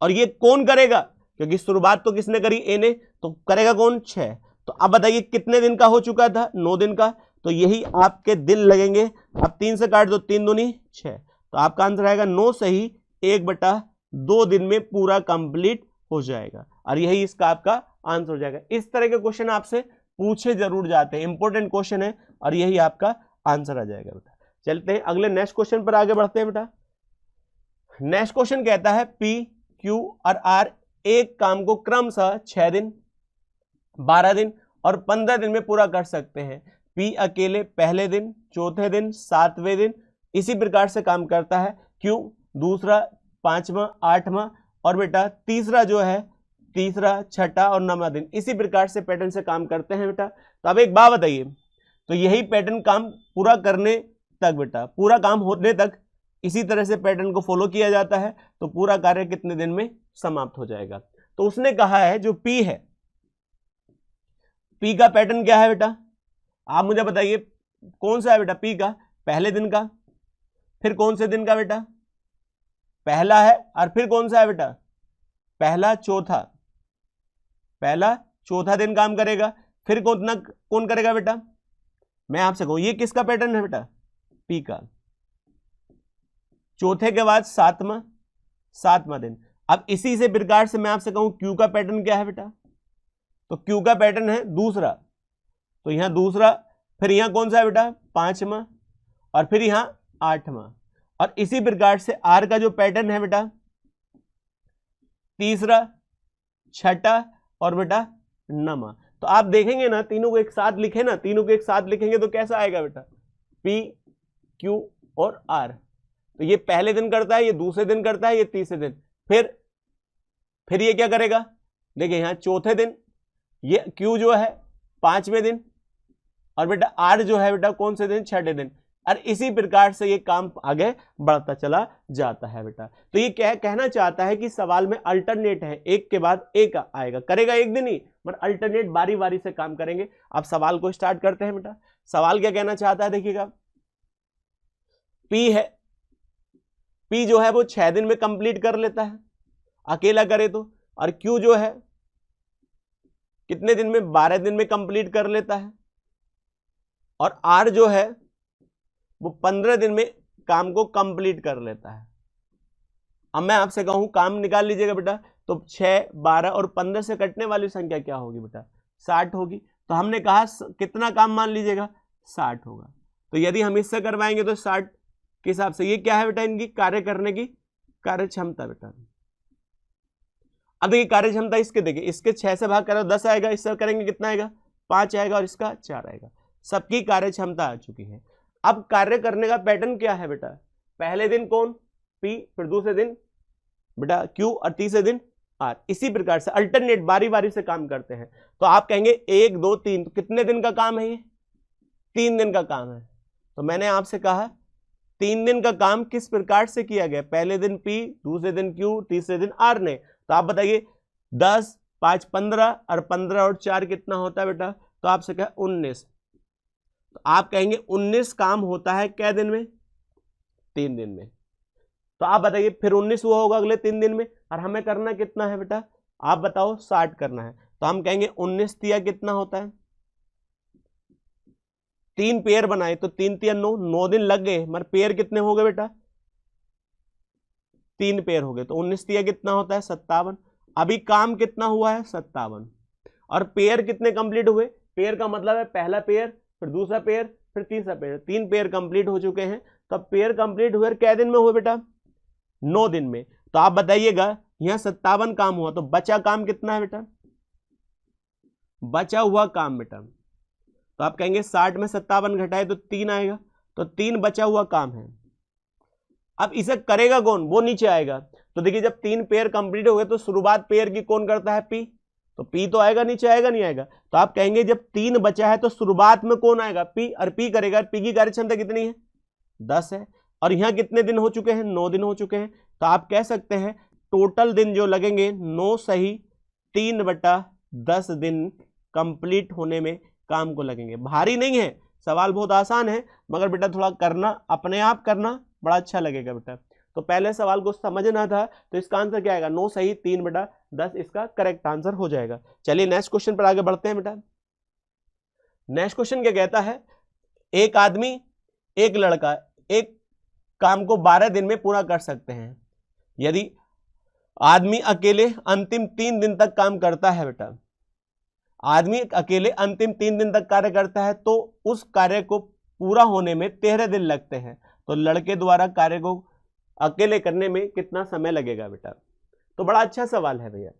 और ये कौन करेगा? क्योंकि शुरुआत तो किसने करी? ए ने। तो करेगा कौन? 6। तो अब बताइए कितने दिन का हो चुका था? 9 दिन का। तो यही आपके दिन लगेंगे। अब 3 से काट दो, 3 दूनी 6। तो आपका आंसर आएगा 9 से ही 1/2 दिन में पूरा कंप्लीट हो जाएगा। और यही इसका आपका आंसर हो जाएगा। इस तरह के क्वेश्चन आपसे पूछे जरूर जाते हैं, इंपॉर्टेंट क्वेश्चन है, और यही आपका आंसर आ जाएगा बेटा। चलते हैं अगले नेक्स्ट क्वेश्चन पर आगे बढ़ते हैं बेटा। नेक्स्ट क्वेश्चन कहता है पी, क्यू और आर एक काम को क्रमशः 6 दिन, 12 दिन और 15 दिन में पूरा कर सकते हैं। पी अकेले पहले दिन, चौथे दिन, 7वें दिन इसी प्रकार से काम करता है। क्यू दूसरा, 5वां, 8वां और बेटा तीसरा जो है, तीसरा, छठा और 9वां दिन इसी प्रकार से पैटर्न से काम करते हैं बेटा। तो अब एक बात बताइए, तो यही पैटर्न काम पूरा करने तक बेटा, पूरा काम होने तक इसी तरह से पैटर्न को फॉलो किया जाता है। तो पूरा कार्य कितने दिन में समाप्त हो जाएगा? तो उसने कहा है जो पी है, पी का पैटर्न क्या है बेटा? आप मुझे बताइए कौन सा है बेटा? पी का पहले दिन का, फिर कौन से दिन का बेटा? पहला है, और फिर कौन सा है बेटा? पहला, चौथा, पहला चौथा दिन काम करेगा। फिर कौन करेगा बेटा? मैं आपसे कहूं ये किसका पैटर्न है बेटा? पी का। चौथे के बाद 7वां दिन। अब इसी से प्रकार से मैं आपसे कहूं क्यू का पैटर्न क्या है बेटा? तो क्यू का पैटर्न है दूसरा, तो यहां दूसरा, फिर यहां कौन सा है बेटा? 5वां, और फिर यहां 8वां। और इसी प्रकार से आर का जो पैटर्न है बेटा, तीसरा, छठा और बेटा 9वां। तो आप देखेंगे ना, तीनों को एक साथ लिखे ना, तीनों को एक साथ लिखेंगे तो कैसा आएगा बेटा? पी, क्यू और आर। तो ये पहले दिन करता है, ये दूसरे दिन करता है, ये तीसरे दिन, फिर ये क्या करेगा? देखिए यहां चौथे दिन, ये क्यू जो है 5वें दिन, और बेटा आर जो है बेटा कौन से दिन? 6ठे दिन। और इसी प्रकार से ये काम आगे बढ़ता चला जाता है बेटा। तो ये कहना चाहता है कि सवाल में अल्टरनेट है, एक के बाद एक आएगा, करेगा एक दिन ही, मगर अल्टरनेट बारी बारी से काम करेंगे। अब सवाल को स्टार्ट करते हैं बेटा। सवाल क्या कहना चाहता है? देखिएगा, पी है, पी जो है वो 6 दिन में कंप्लीट कर लेता है अकेला करे तो, और क्यू जो है कितने दिन में? 12 दिन में कंप्लीट कर लेता है, और आर जो है वो 15 दिन में काम को कंप्लीट कर लेता है। अब मैं आपसे कहूं काम निकाल लीजिएगा बेटा, तो 6, 12 और 15 से कटने वाली संख्या क्या होगी बेटा? 60 होगी। तो हमने कहा कितना काम मान लीजिएगा? 60 होगा। तो यदि हम इससे करवाएंगे तो 60 के हिसाब से ये क्या है बेटा? इनकी कार्य करने की कार्य क्षमता बेटा। अब देखिए कार्य क्षमता इसके, देखिए इसके 6 से भाग करो 10 आएगा, इससे करेंगे कितना आएगा? 5 आएगा, और इसका 4 आएगा। सबकी कार्य क्षमता आ चुकी है। अब कार्य करने का पैटर्न क्या है बेटा? पहले दिन कौन? P, फिर दूसरे दिन बेटा Q, और तीसरे दिन R। इसी प्रकार से अल्टरनेट बारी बारी से काम करते हैं। तो आप कहेंगे 1, 2, 3, तो कितने दिन का काम है ये? 3 दिन का काम है। तो मैंने आपसे कहा 3 दिन का काम किस प्रकार से किया गया? पहले दिन P, दूसरे दिन Q, तीसरे दिन R ने। तो आप बताइए 10, 5, 15, और 15 और 4 कितना होता है बेटा? तो आपसे कहा 19। तो आप कहेंगे 19 काम होता है क्या दिन में? 3 दिन में। तो आप बताइए फिर 19 हुआ होगा अगले 3 दिन में, और हमें करना कितना है बेटा? आप बताओ 60 करना है। तो हम कहेंगे 19 तिया कितना होता है? 3 पेयर बनाए तो 3 तिया 9, 9 दिन लग गए, मगर पेयर कितने हो गए बेटा? 3 पेयर हो गए। तो 19 तिया कितना होता है? 57। अभी काम कितना हुआ है? 57। और पेयर कितने कंप्लीट हुए? पेयर का मतलब है पहला पेयर, फिर दूसरा पेयर, फिर तीसरा पेयर। 3 पेयर कंप्लीट हो चुके हैं। तो पेयर कंप्लीट हुए क्या दिन में हुए बेटा? 9 दिन में। तो आप बताइएगा यहां 57 काम हुआ, तो बचा काम कितना है बेटा? बचा हुआ काम बेटा, तो आप कहेंगे 60 में 57 घटाए तो 3 आएगा। तो 3 बचा हुआ काम है। अब इसे करेगा कौन? वो नीचे आएगा। तो देखिए जब 3 पेयर कंप्लीट हो गए तो शुरुआत पेयर की कौन करता है? P। तो P तो आएगा, नीचे आएगा नहीं आएगा? तो आप कहेंगे जब 3 बचा है तो शुरुआत में कौन आएगा? P, और P करेगा। P की कार्य क्षमता कितनी है? 10 है। और यहां कितने दिन हो चुके हैं? 9 दिन हो चुके हैं। तो आप कह सकते हैं टोटल दिन जो लगेंगे 9 सही 3/10 दिन कंप्लीट होने में काम को लगेंगे। भारी नहीं है, सवाल बहुत आसान है, मगर बेटा थोड़ा करना, अपने आप करना बड़ा अच्छा लगेगा बेटा। तो पहले सवाल को समझना था, तो इसका आंसर क्या आएगा? 9 सही 3/10 इसका करेक्ट आंसर हो जाएगा। चलिए नेक्स्ट क्वेश्चन पर आगे बढ़ते हैं बेटा। नेक्स्ट क्वेश्चन क्या कहता है? एक आदमी, एक लड़का एक काम को 12 दिन में पूरा कर सकते हैं। यदि आदमी अकेले अंतिम 3 दिन तक काम करता है बेटा, आदमी अकेले अंतिम 3 दिन तक कार्य करता है, तो उस कार्य को पूरा होने में 13 दिन लगते हैं। तो लड़के द्वारा कार्य को अकेले करने में कितना समय लगेगा बेटा? तो बड़ा अच्छा सवाल है भैया।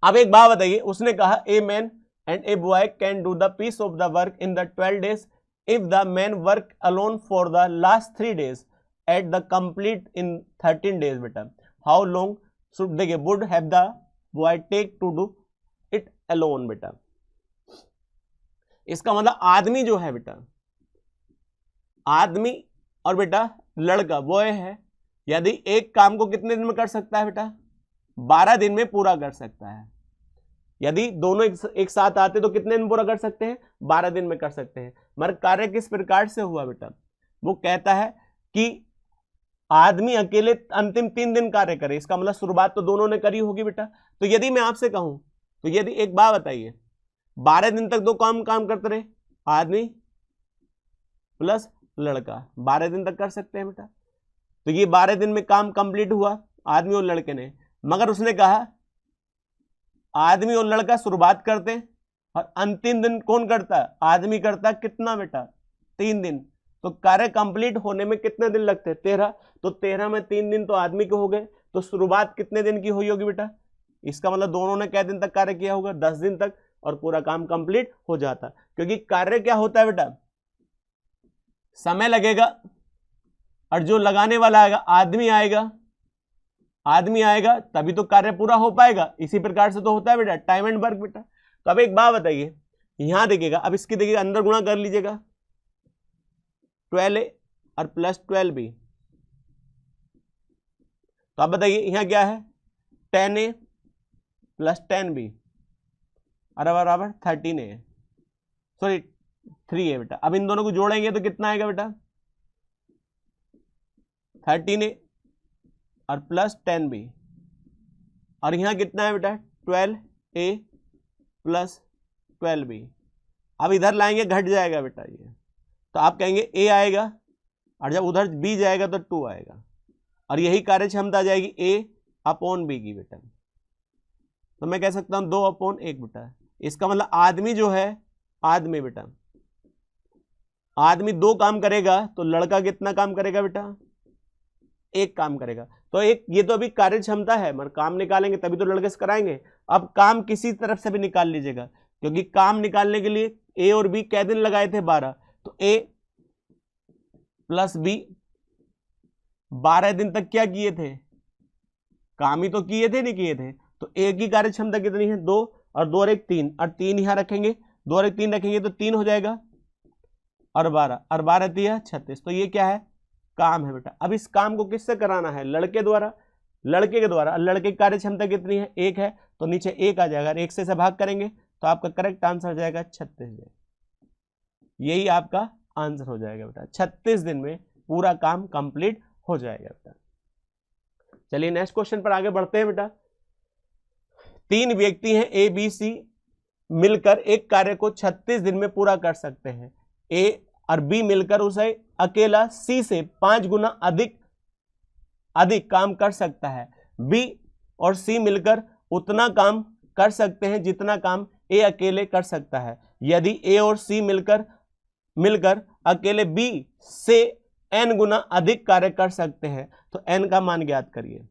अब एक बात बताइए, उसने कहा a man and a boy can do the piece of the work in the 12 days if the man work alone for the last 3 days at the complete in 13 days बेटा। how long should देखिए would have the boy take to do it alone बेटा। इसका मतलब आदमी जो है बेटा, आदमी और बेटा लड़का बॉय है, यदि एक काम को कितने दिन में कर सकता है बेटा? 12 दिन में पूरा कर सकता है। यदि दोनों एक साथ आते तो कितने दिन पूरा कर सकते हैं? 12 दिन में कर सकते हैं। मगर कार्य किस प्रकार से हुआ बेटा? वो कहता है कि आदमी अकेले अंतिम 3 दिन कार्य करे। इसका मतलब शुरुआत तो दोनों ने करी होगी बेटा। तो यदि मैं आपसे कहूं, तो यदि एक बात बताइए, 12 दिन तक दो काम करते रहे, आदमी प्लस लड़का 12 दिन तक कर सकते हैं बेटा। तो ये 12 दिन में काम कंप्लीट हुआ आदमी और लड़के ने। मगर उसने कहा आदमी और लड़का शुरुआत करते हैं और अंतिम दिन कौन करता है? आदमी करता है। कितना बेटा? 3 दिन। तो कार्य कंप्लीट होने में कितने दिन लगते हैं? 13। तो 13 में 3 दिन तो आदमी के हो गए। तो शुरुआत कितने दिन की हुई होगी बेटा? इसका मतलब दोनों ने कितने दिन तक कार्य किया होगा? 10 दिन तक, और पूरा काम कंप्लीट हो जाता। क्योंकि कार्य क्या होता है बेटा? समय लगेगा, और जो लगाने वाला आएगा आदमी आएगा तभी तो कार्य पूरा हो पाएगा। इसी प्रकार से तो होता है बेटा टाइम एंड वर्क बेटा। तो अब एक बात बताइए, यहां देखिएगा, अब इसकी देखिएगा अंदर गुणा कर लीजिएगा, 12A और प्लस 12B। तो अब बताइए यहां क्या है? 10A प्लस 10B और बराबर 13A, सॉरी 3A बेटा। अब इन दोनों को जोड़ेंगे तो कितना आएगा बेटा? 13A और प्लस 10B, और यहां कितना है बेटा? 12A plus 12B। अब इधर लाएंगे घट जाएगा बेटा ये, तो आप कहेंगे A आएगा, और जब उधर B जाएगा तो 2 आएगा। और यही कार्य क्षमता आ जाएगी A अपॉन B की बेटा। तो मैं कह सकता हूं 2 अपॉन 1 बेटा। इसका मतलब आदमी जो है, आदमी बेटा, आदमी 2 काम करेगा तो लड़का कितना काम करेगा बेटा? 1 काम करेगा। तो एक ये तो अभी कार्य क्षमता है, मगर काम निकालेंगे तभी तो लड़के से कराएंगे। अब काम किसी तरफ से भी निकाल लीजिएगा, क्योंकि काम निकालने के लिए A और B कै दिन लगाए थे? 12। तो A प्लस B 12 दिन तक क्या किए थे? काम ही तो किए थे, नहीं किए थे? तो A की कार्य क्षमता कितनी है? 2 और 2 और 1 3, और 3 यहां रखेंगे, 2 और 1 3 रखेंगे तो 3 हो जाएगा, और 12 और 12 दिया 36। तो ये क्या है? काम है बेटा। अब इस काम को किससे कराना है? लड़के द्वारा, लड़के के द्वारा। लड़के की कार्य क्षमता कितनी है? 1 है, तो नीचे 1 आ जाएगा, 1 से भाग करेंगे तो आपका करेक्ट आंसर हो जाएगा 36 दिन। यही आपका आंसर हो जाएगा बेटा, 36 दिन में पूरा काम कंप्लीट हो जाएगा बेटा। चलिए नेक्स्ट क्वेश्चन पर आगे बढ़ते हैं बेटा। 3 व्यक्ति हैं A B C, मिलकर एक कार्य को 36 दिन में पूरा कर सकते हैं। A और B मिलकर उसे अकेला C से 5 गुना अधिक काम कर सकता है। B और C मिलकर उतना काम कर सकते हैं जितना काम A अकेले कर सकता है। यदि A और C मिलकर अकेले B से n गुना अधिक कार्य कर सकते हैं तो n का मान ज्ञात करिए।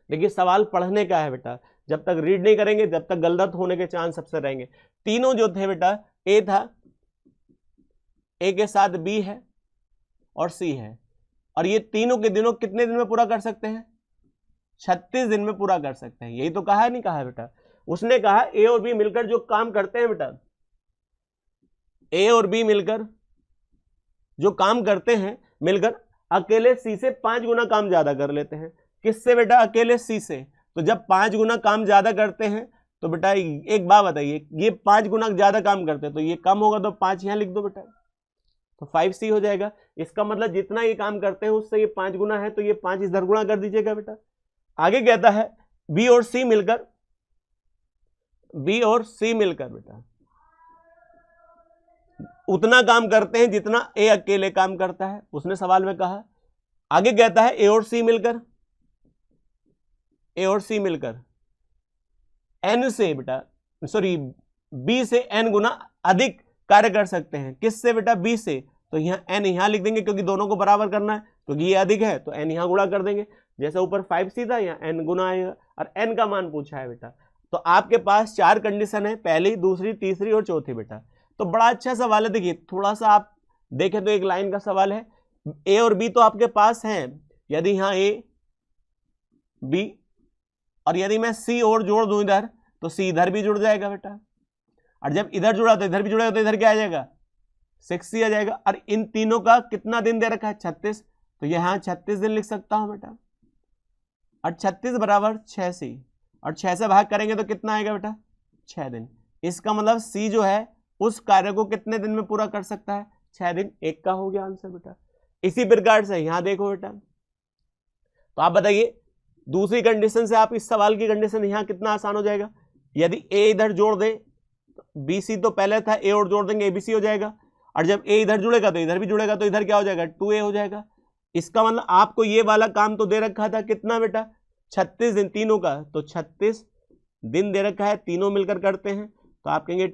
देखिए सवाल पढ़ने का है बेटा, जब तक रीड नहीं करेंगे जब तक गलत होने के चांस सबसे रहेंगे। तीनों जो थे बेटा, A था, A के साथ B है और C है, और ये तीनों के दिनों कितने दिन में पूरा कर सकते हैं? 36 दिन में पूरा कर सकते हैं। यही तो कहा है, नहीं कहा है बेटा? उसने कहा A और B मिलकर जो काम करते हैं बेटा, A और B मिलकर जो काम करते हैं, मिलकर अकेले C से 5 गुना काम ज्यादा कर लेते हैं। किससे बेटा? अकेले C से। तो जब 5 गुना काम ज्यादा करते हैं तो बेटा एक बात बताइए, ये 5 गुना ज्यादा काम करते हैं तो ये कम होगा, तो 5 यहां लिख दो बेटा, तो 5C हो जाएगा। इसका मतलब जितना ये काम करते हैं उससे ये 5 गुना है, तो ये 5 इधर गुणा कर दीजिएगा बेटा। आगे कहता है B और C मिलकर बेटा उतना काम करते हैं जितना A अकेले काम करता है, उसने सवाल में कहा। आगे कहता है A और C मिलकर N से बेटा, सॉरी B से N गुना अधिक कार्य कर सकते हैं। किससे बेटा? B से। तो यहाँ n यहां लिख देंगे क्योंकि दोनों को बराबर करना है, क्योंकि ये अधिक है तो n यहां गुणा कर देंगे। जैसे ऊपर 5C था, यहाँ n गुना आएगा, और n का मान पूछा है बेटा। तो आपके पास 4 कंडीशन है, पहली, दूसरी, तीसरी और चौथी बेटा। तो बड़ा अच्छा सवाल है। देखिए थोड़ा सा आप देखें तो एक लाइन का सवाल है। A और B तो आपके पास हैं, यदि यहाँ A B और यदि मैं C और जोड़ दूं इधर तो C इधर भी जुड़ जाएगा बेटा, और जब इधर जुड़ा तो इधर भी जुड़ेगा, तो इधर क्या आ जाएगा? 6C आ जाएगा। और इन तीनों का कितना दिन दे रखा है? 36। तो यहां 36 दिन लिख सकता हूं बेटा, और 36 बराबर 6C, और 6 से भाग करेंगे तो कितना आएगा बेटा? 6 दिन। इसका मतलब C जो है उस कार्य को कितने दिन में पूरा कर सकता है? 6 दिन। एक का हो गया आंसर बेटा। इसी प्रकार से यहां देखो बेटा, तो आप बताइए दूसरी कंडीशन से आप इस सवाल की कंडीशन यहां कितना आसान हो जाएगा। यदि A इधर जोड़ दे, BC तो पहले था, A और जोड़ देंगे ABC हो जाएगा, और जब A इधर जुड़ेगा तो इधर भी जुड़ेगा, तो इधर क्या हो जाएगा? 2A हो जाएगा। इसका मतलब आपको ये वाला काम तो दे रखा था कितना बेटा? 36 दिन तीनों का, तो 36 दिन दे रखा है, तीनों मिलकर करते हैं, तो आप कहेंगे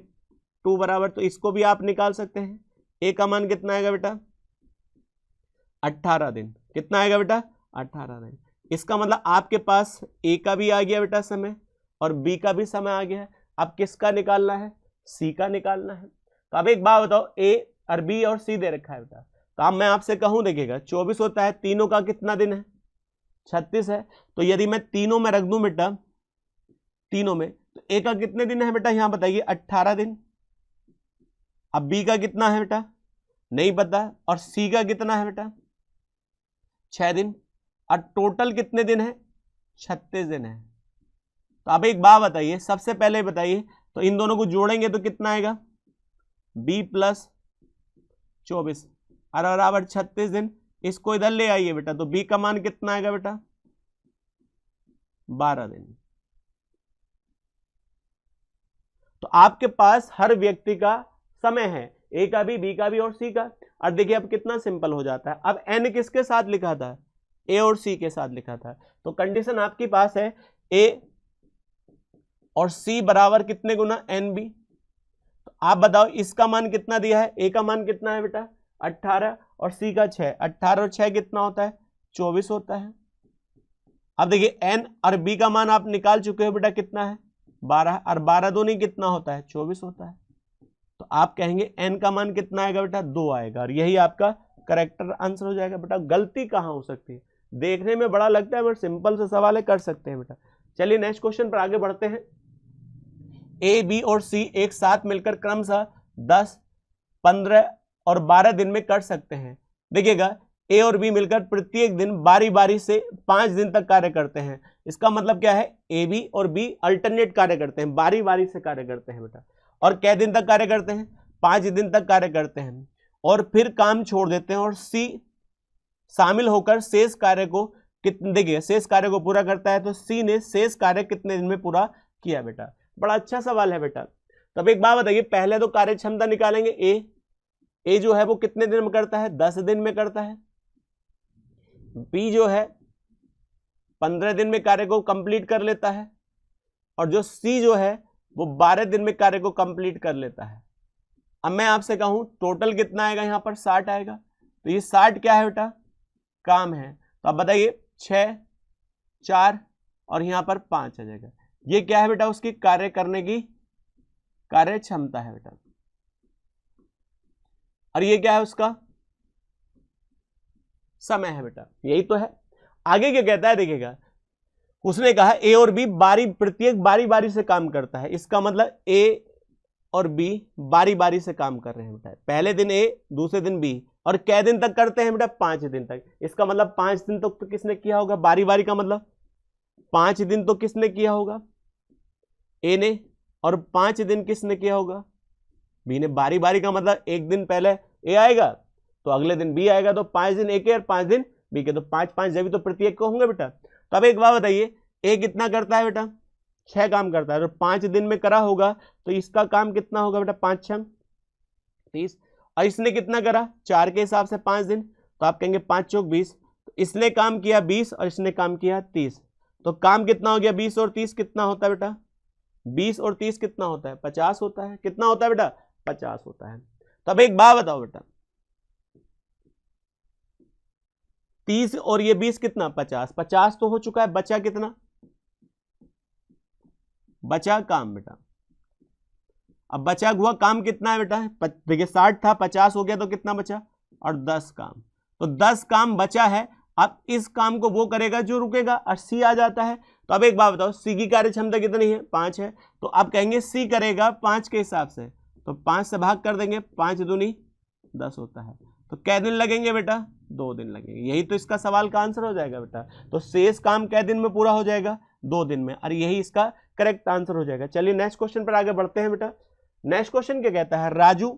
2 बराबर, तो इसको भी आप निकाल सकते हैं। A का मान कितना आएगा बेटा? 18 दिन। कितना आएगा बेटा? 18 दिन। इसका मतलब आपके पास A का भी आ गया बेटा समय, और B का भी समय आ गया है। अब किसका निकालना है? C का निकालना है। तो अब एक बात बताओ, A और B और C दे रखा है बेटा, तो अब मैं आपसे कहूं, देखिएगा 24 होता है, तीनों का कितना दिन है? 36 है। तो यदि मैं तीनों में रख दूं बेटा, तीनों में, तो A का कितने दिन है बेटा? यहां बताइए 18 दिन। अब B का कितना है बेटा? नहीं पता। और C का कितना है बेटा? 6 दिन। और टोटल कितने दिन है? 36 दिन है। तो अब एक बात बताइए, सबसे पहले बताइए, तो इन दोनों को जोड़ेंगे तो कितना आएगा? B प्लस 24 और बराबर 36 दिन। इसको इधर ले आइए बेटा, तो B का मान कितना आएगा बेटा? 12 दिन। तो आपके पास हर व्यक्ति का समय है, A का भी, B का भी और C का। और देखिए अब कितना सिंपल हो जाता है। अब N किसके साथ लिखा था? ए और सी के साथ लिखा था। तो कंडीशन आपके पास है ए और सी बराबर कितने गुना एन बी। तो आप बताओ इसका मान कितना दिया है, ए का मान कितना है बेटा 18 और सी का 6, 18 और 6 कितना होता है 24 होता है। अब देखिए एन और बी का मान आप निकाल चुके हो बेटा कितना है 12 और 12 दूनी कितना होता है 24 होता है। तो आप कहेंगे एन का मान कितना आएगा बेटा 2 आएगा और यही आपका करेक्ट आंसर हो जाएगा। बेटा गलती कहाँ हो सकती है, देखने में बड़ा लगता है बट सिंपल से सवाल है, कर सकते हैं बेटा। चलिए नेक्स्ट क्वेश्चन पर आगे बढ़ते हैं। ए बी और सी एक साथ मिलकर क्रमशः 10, 15 और 12 दिन में कर सकते हैं। देखिएगा ए और बी मिलकर प्रत्येक दिन बारी बारी से 5 दिन तक कार्य करते हैं। इसका मतलब क्या है, ए बी और बी अल्टरनेट कार्य करते हैं, बारी बारी से कार्य करते हैं बेटा। और कै दिन तक कार्य करते हैं 5 दिन तक कार्य करते हैं और फिर काम छोड़ देते हैं और सी शामिल होकर शेष कार्य को कितने, देखिए शेष कार्य को पूरा करता है। तो सी ने शेष कार्य कितने दिन में पूरा किया बेटा। बड़ा अच्छा सवाल है बेटा। तब एक बात बताइए, पहले तो कार्य क्षमता निकालेंगे। ए जो है वो कितने दिन में करता है 10 दिन में करता है। बी जो है 15 दिन में कार्य को कंप्लीट कर लेता है और जो सी जो है वो 12 दिन में कार्य को कंप्लीट कर लेता है। अब मैं आपसे कहूं टोटल कितना आएगा, यहां पर 60 आएगा। तो ये 60 क्या है बेटा, काम है। तो आप बताइए 6, 4 और यहां पर 5 आ जाएगा। ये क्या है बेटा, उसकी कार्य करने की कार्य क्षमता है बेटा। और ये क्या है, उसका समय है बेटा। यही तो है। आगे क्या कहता है देखिएगा, उसने कहा ए और बी प्रत्येक बारी बारी से काम करता है। इसका मतलब ए और बी बारी बारी से काम कर रहे हैं बेटा। पहले दिन ए, दूसरे दिन बी, और कै दिन तक करते हैं बेटा 5 दिन तक। इसका मतलब 5 दिन तो किसने किया होगा, बारी बारी का मतलब 5 दिन तो किसने किया होगा, ए ने, और 5 दिन किसने किया होगा, बी ने। बारी बारी का मतलब एक दिन पहले ए आएगा तो अगले दिन बी आएगा, तो 5 दिन ए के और 5 दिन बी के, तो 5-5 जब भी तो प्रत्येक को होंगे बेटा। तो अब एक बात बताइए, ए कितना करता है बेटा 6 काम करता है, तो 5 दिन में करा होगा तो इसका काम कितना होगा बेटा 5 6 30। और इसने कितना करा 4 के हिसाब से 5 दिन, तो आप कहेंगे 5 चौक 20। तो इसने काम किया 20 और इसने काम किया 30, तो काम कितना हो गया 20 और 30 कितना होता है बेटा, 20 और 30 कितना होता है 50 होता है। कितना होता है बेटा 50 होता है। तो अब एक बात बताओ बेटा, 30 और ये 20 कितना 50, 50 तो हो चुका है, बचा कितना, बचा काम बेटा। अब बचा हुआ काम कितना है बेटा, देखिए 60 था 50 हो गया तो कितना बचा, और 10 काम, तो 10 काम बचा है। अब इस काम को वो करेगा जो रुकेगा, और सी आ जाता है। तो अब एक बात बताओ, सी की कार्य क्षमता कितनी है 5 है, तो आप कहेंगे सी करेगा 5 के हिसाब से, तो 5 से भाग कर देंगे, 5 दूनी 10 होता है। तो कै दिन लगेंगे बेटा 2 दिन लगेंगे। यही तो इसका सवाल का आंसर हो जाएगा बेटा। तो शेष काम कै दिन में पूरा हो जाएगा 2 दिन में, और यही इसका करेक्ट आंसर हो जाएगा। चलिए नेक्स्ट क्वेश्चन पर आगे बढ़ते हैं बेटा। नेक्स्ट क्वेश्चन क्या कहता है, राजू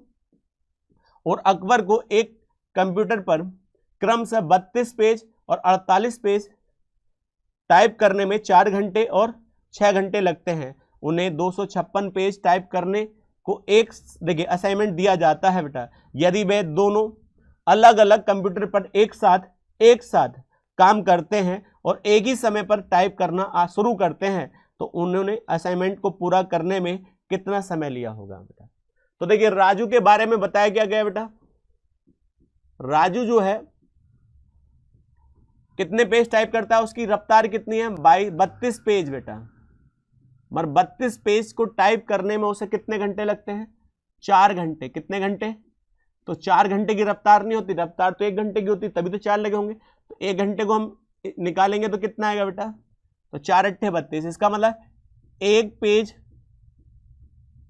और अकबर को एक कंप्यूटर पर क्रमशः 32 पेज और 48 पेज टाइप करने में 4 घंटे और 6 घंटे लगते हैं। उन्हें 256 पेज टाइप करने को एक देखिए असाइनमेंट दिया जाता है बेटा। यदि वे दोनों अलग अलग कंप्यूटर पर एक साथ काम करते हैं और एक ही समय पर टाइप करना शुरू करते हैं, तो उन्होंने असाइनमेंट को पूरा करने में कितना समय लिया होगा बेटा। तो देखिए राजू के बारे में बताया क्या गया बेटा, राजू जो है कितने पेज टाइप करता है, उसकी रफ्तार कितनी है 32 पेज बेटा। मगर 32 पेज को टाइप करने में उसे कितने घंटे लगते हैं 4 घंटे। कितने घंटे, तो 4 घंटे की रफ्तार नहीं होती, रफ्तार तो 1 घंटे की होती, तभी तो 4 लगे होंगे। तो 1 घंटे को हम निकालेंगे तो कितना आएगा बेटा, तो 4 अट्ठे 32। इसका मतलब एक पेज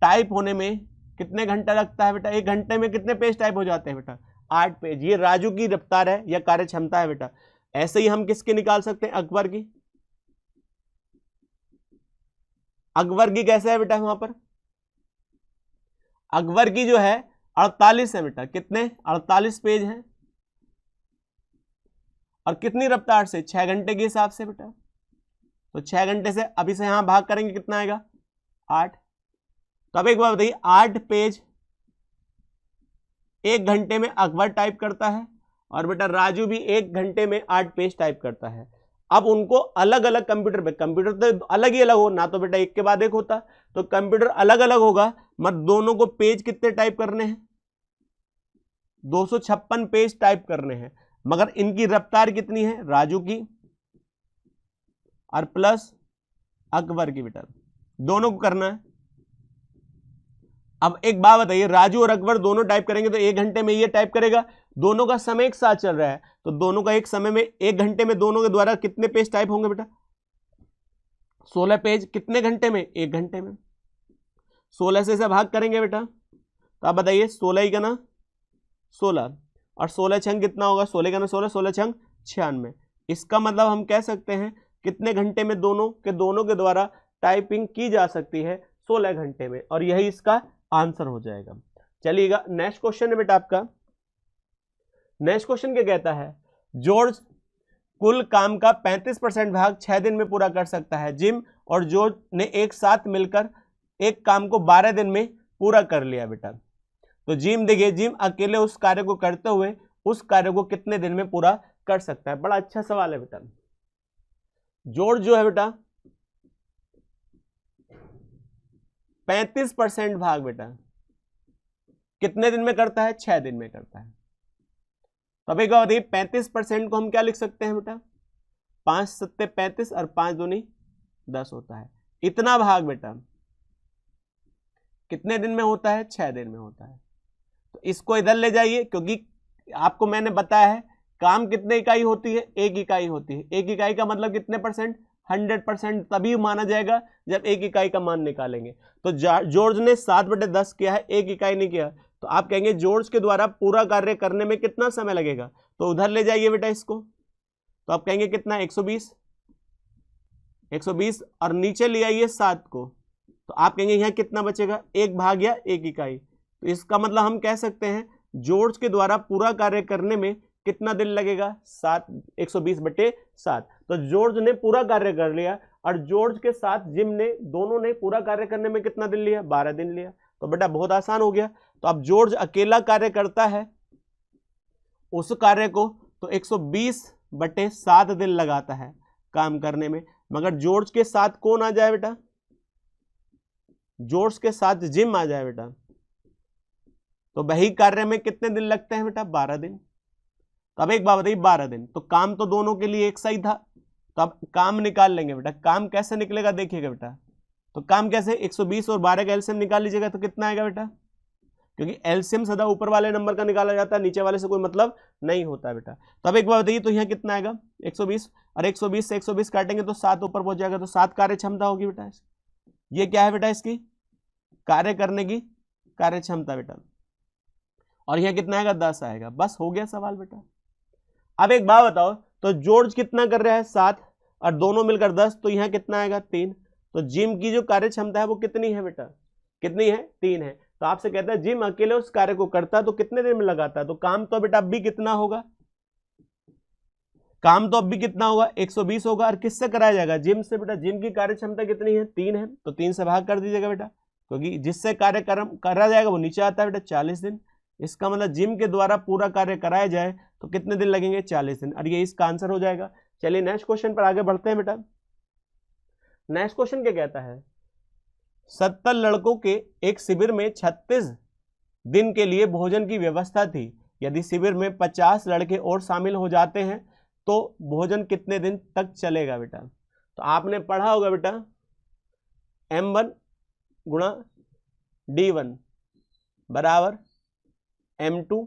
टाइप होने में कितने घंटा लगता है बेटा, 1 घंटे में कितने पेज टाइप हो जाते हैं बेटा 8 पेज। ये राजू की रफ्तार है या कार्य क्षमता है बेटा। ऐसे ही हम किसकी निकाल सकते हैं, अकबर की। अकबर की कैसे है बेटा, वहां पर अकबर की जो है 48 है बेटा। कितने 48 पेज हैं, और कितनी रफ्तार से 6 घंटे के हिसाब से बेटा। तो 6 घंटे से अभी से यहां भाग करेंगे कितना आएगा 8। तो अब एक बात बताइए, 8 पेज 1 घंटे में अकबर टाइप करता है और बेटा राजू भी 1 घंटे में 8 पेज टाइप करता है। अब उनको अलग अलग कंप्यूटर पे, कंप्यूटर तो अलग ही अलग हो ना, तो बेटा एक के बाद एक होता, तो कंप्यूटर अलग अलग होगा, मगर दोनों को पेज कितने टाइप करने हैं, 256 पेज टाइप करने हैं, मगर इनकी रफ्तार कितनी है, राजू की और प्लस अकबर की, बेटा दोनों को करना है। अब एक बात बताइए, राजू और अकबर दोनों टाइप करेंगे तो 1 घंटे में ये टाइप करेगा, दोनों का समय एक साथ चल रहा है, तो दोनों का एक समय में 1 घंटे में दोनों के द्वारा कितने पेज टाइप होंगे बेटा, 16 पेज। कितने घंटे में, 1 घंटे में। 16 से भाग करेंगे बेटा, तो आप बताइए 16 ही का ना 16 और 16 छंग कितना होगा, 16 का ना 16, 16 छंग 96। इसका मतलब हम कह सकते हैं कितने घंटे में दोनों के द्वारा टाइपिंग की जा सकती है, 16 घंटे में, और यही इसका आंसर हो जाएगा। चलिएगा नेक्स्ट क्वेश्चन है बेटा आपका। नेक्स्ट क्वेश्चन क्या कहता है, जॉर्ज कुल काम का 35% भाग 6 दिन में पूरा कर सकता है। जिम और जॉर्ज ने एक साथ मिलकर एक काम को 12 दिन में पूरा कर लिया बेटा। तो जिम देखिए, जिम अकेले उस कार्य को करते हुए उस कार्य को कितने दिन में पूरा कर सकता है। बड़ा अच्छा सवाल है बेटा। जॉर्ज जो है बेटा 35% भाग बेटा कितने दिन में करता है, 6 दिन में करता है। तब एक बात बताइए, 35% को हम क्या लिख सकते हैं बेटा, 5 सत्ते 35 और 5 दूनी 10 होता है। इतना भाग बेटा कितने दिन में होता है, 6 दिन में होता है। तो इसको इधर ले जाइए, क्योंकि आपको मैंने बताया है काम कितने इकाई होती है, 1 इकाई होती है। 1 इकाई का मतलब कितने परसेंट, 100% तभी माना जाएगा जब 1 इकाई का मान निकालेंगे। तो जॉर्ज ने 7/10 किया है, 1 इकाई नहीं किया, तो आप कहेंगे जॉर्ज के द्वारा पूरा कार्य करने में कितना समय लगेगा। तो उधर ले जाइए बेटा इसको, तो आप कहेंगे कितना, 120 और नीचे ले आइए 7 को, तो आप कहेंगे यहाँ कितना बचेगा, 1 भाग या 1 इकाई। तो इसका मतलब हम कह सकते हैं जॉर्ज के द्वारा पूरा कार्य करने में कितना दिन लगेगा, 120/7। तो जॉर्ज ने पूरा कार्य कर लिया, और जॉर्ज के साथ जिम ने, दोनों ने पूरा कार्य करने में कितना दिन लिया, 12 दिन लिया। तो बेटा बहुत आसान हो गया। तो अब जॉर्ज अकेला कार्य करता है उस कार्य को, तो 120/7 दिन लगाता है काम करने में, मगर जॉर्ज के साथ कौन आ जाए बेटा, जॉर्ज के साथ जिम आ जाए बेटा, तो वही कार्य में कितने दिन लगते हैं बेटा, 12 दिन। तब एक बात बताइए, 12 दिन, तो काम तो दोनों के लिए एक सही था, तो अब काम निकाल लेंगे बेटा। काम कैसे निकलेगा देखिएगा बेटा, तो काम कैसे, 120 और 12 का एलसीएम निकाल लीजिएगा, तो कितना आएगा बेटा, क्योंकि एलसीएम सदा ऊपर वाले नंबर का निकाला जाता है, नीचे वाले से कोई मतलब नहीं होता है बेटा। तब एक बात बताइए, तो यहाँ कितना आएगा, 120, और 120 से 120 काटेंगे तो 7 ऊपर पहुंच जाएगा, तो 7 कार्य क्षमता होगी बेटा। ये क्या है बेटा, इसकी कार्य करने की कार्य क्षमता बेटा, और यहाँ कितना आएगा, 10 आएगा। बस हो गया सवाल बेटा। अब एक बात बताओ, तो जॉर्ज कितना कर रहा है, 7, और दोनों मिलकर 10, तो यहाँ कितना आएगा, 3। तो जिम की जो कार्य क्षमता है वो कितनी है बेटा, कितनी है, 3 है। तो आपसे कहता है जिम अकेले उस कार्य को करता है तो कितने दिन में लगाता है, तो काम तो बेटा अब भी कितना होगा, काम तो अब भी कितना होगा, 120 होगा, और किससे कराया जाएगा, जिम से बेटा। जिम की कार्य क्षमता कितनी है, 3 है, तो 3 से भाग कर दीजिएगा बेटा, क्योंकि जिससे कार्य करा जाएगा वो नीचे आता है बेटा, 40 दिन। इसका मतलब जिम के द्वारा पूरा कार्य कराया जाए तो कितने दिन लगेंगे, 40 दिन, और ये इसका आंसर हो जाएगा। चलिए नेक्स्ट क्वेश्चन पर आगे बढ़ते हैं बेटा। नेक्स्ट क्वेश्चन क्या कहता है, 70 लड़कों के एक शिविर में 36 दिन के लिए भोजन की व्यवस्था थी। यदि शिविर में 50 लड़के और शामिल हो जाते हैं तो भोजन कितने दिन तक चलेगा बेटा। तो आपने पढ़ा होगा बेटा, M1 गुणा D1 बराबर M2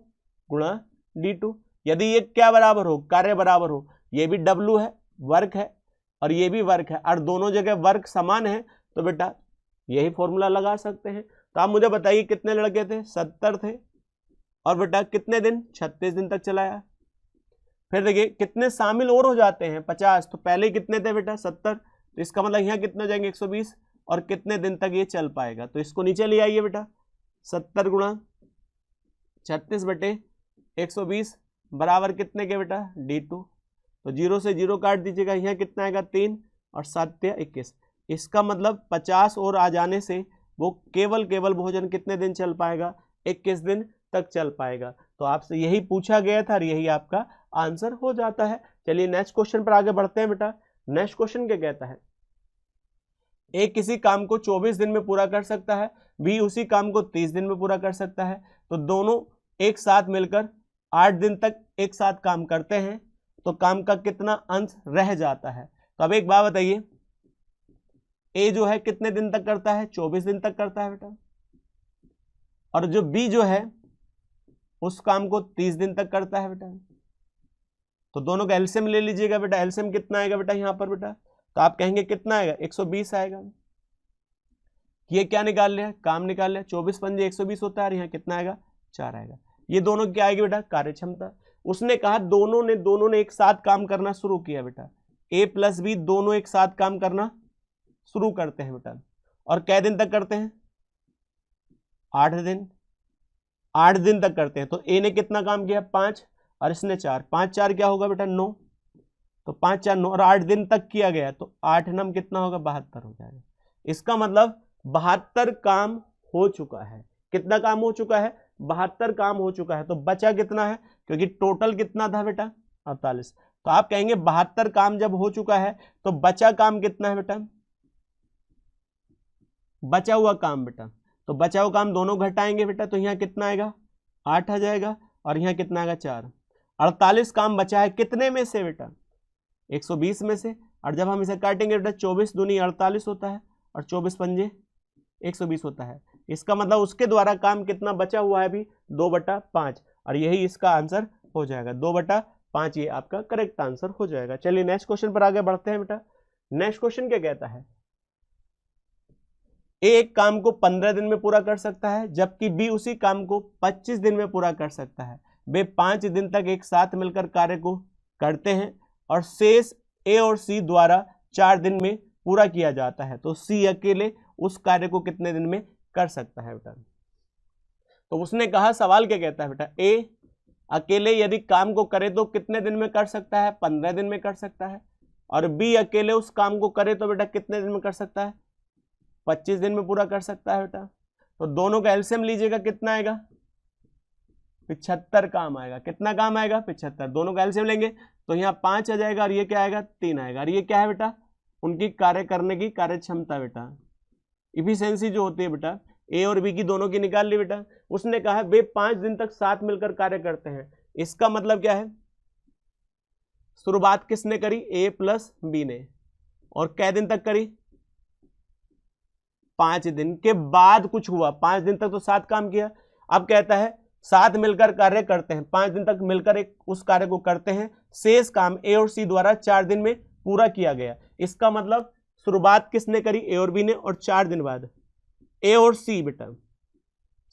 गुणा D2। यदि ये क्या बराबर हो, कार्य बराबर हो, ये भी W है, वर्क है, और ये भी वर्क है, और दोनों जगह वर्क समान है, तो बेटा यही फॉर्मूला लगा सकते हैं। तो आप मुझे बताइए कितने लड़के थे, 70 थे, और बेटा कितने दिन, 36 दिन तक चलाया। फिर देखिए कितने शामिल और हो जाते हैं, 50, तो पहले कितने थे बेटा, 70, तो इसका मतलब यहाँ कितने जाएंगे, 120, और कितने दिन तक ये चल पाएगा। तो इसको नीचे ले आइए बेटा, 70 गुणा 36/120 बराबर कितने के बेटा, D2। तो 0 से 0 काट दीजिएगा, यहाँ कितना आएगा, 3, और 7 × 21। इसका मतलब 50 और आ जाने से वो केवल भोजन कितने दिन चल पाएगा, 21 दिन तक चल पाएगा। तो आपसे यही पूछा गया था और यही आपका आंसर हो जाता है। चलिए नेक्स्ट क्वेश्चन पर आगे बढ़ते हैं बेटा। नेक्स्ट क्वेश्चन क्या कहता है, ए किसी काम को 24 दिन में पूरा कर सकता है, बी उसी काम को 30 दिन में पूरा कर सकता है, तो दोनों एक साथ मिलकर 8 दिन तक एक साथ काम करते हैं, तो काम का कितना अंश रह जाता है। तो अब एक बात बताइए, ए जो है कितने दिन तक करता है, 24 दिन तक करता है बेटा, और जो बी जो है उस काम को 30 दिन तक करता है बेटा। तो दोनों का एलसीएम ले लीजिएगा बेटा। एलसीएम कितना आएगा बेटा यहाँ पर बेटा, तो आप कहेंगे कितना आएगा, 120 आएगा। ये क्या निकाल लिया, काम निकाल लिया, 24 पंजे 120 होता है, और यहाँ कितना आएगा, 4 आएगा। ये दोनों क्या आएगी बेटा, कार्यक्षमता। उसने कहा दोनों ने एक साथ काम करना शुरू किया बेटा, ए प्लस बी दोनों एक साथ काम करना शुरू करते हैं बेटा, और कै दिन तक करते हैं, 8 दिन, 8 दिन तक करते हैं। तो ए ने कितना काम किया, 5, और इसने 4, 5 4 क्या होगा बेटा, 9, तो 5 4 9, और 8 दिन तक किया गया, तो 8 9 कितना होगा, 72 हो जाएगा। इसका मतलब 72 काम हो चुका है। कितना काम हो चुका है, 72 काम हो चुका है। तो बचा कितना है, क्योंकि टोटल कितना था बेटा, 48। तो आप कहेंगे 72 काम जब हो चुका है तो बचा काम कितना है बेटा, बचा हुआ काम बेटा, तो बचा हुआ काम दोनों घटाएंगे बेटा, तो यहाँ कितना आएगा, 8 आ जाएगा, और यहाँ कितना आएगा, 4। 48 काम बचा है कितने में से बेटा, 120 में से। और जब हम इसे काटेंगे बेटा, 24 दूनी 48 होता है, और 24 पंजे 120 होता है। इसका मतलब उसके द्वारा काम कितना बचा हुआ है अभी, 2/5, और यही इसका आंसर हो जाएगा, 2/5। ये आपका करेक्ट आंसर हो जाएगा। चलिए नेक्स्ट क्वेश्चन पर आगे बढ़ते हैं बेटा। नेक्स्ट क्वेश्चन क्या कहता है, ए एक काम को 15 दिन में पूरा कर सकता है, जबकि बी उसी काम को 25 दिन में पूरा कर सकता है। वे 5 दिन तक एक साथ मिलकर कार्य को करते हैं, और शेष ए और सी द्वारा 4 दिन में पूरा किया जाता है। तो सी अकेले उस कार्य को कितने दिन में कर सकता है बेटा। तो उसने कहा, सवाल क्या कहता है बेटा, ए अकेले यदि काम को करे तो कितने दिन में कर सकता है, 15 दिन में कर सकता है, और बी अकेले उस काम को करे तो बेटा कितने दिन में कर सकता है, 25 दिन में पूरा कर सकता है बेटा। तो दोनों का एलसीएम लीजिएगा, कितना आएगा, 75 काम आएगा। कितना काम आएगा, 75। दोनों का एलसीएम लेंगे तो यहाँ 5 आ जाएगा, और ये क्या आएगा, 3 आएगा। और ये क्या है बेटा, उनकी कार्य करने की कार्य क्षमता बेटा, इफिशियंसी जो होती है बेटा, ए और बी की दोनों की निकाल ली बेटा। उसने कहा वे 5 दिन तक साथ मिलकर कार्य करते हैं। इसका मतलब क्या है, शुरुआत किसने करी, ए प्लस बी ने, और कै दिन तक करी, 5 दिन के बाद कुछ हुआ। 5 दिन तक तो साथ काम किया। अब कहता है साथ मिलकर कार्य करते हैं, 5 दिन तक मिलकर एक उस कार्य को करते हैं, शेष काम ए और सी द्वारा 4 दिन में पूरा किया गया। इसका मतलब शुरुआत किसने करी, ए और बी ने, और 4 दिन बाद ए और सी बेटा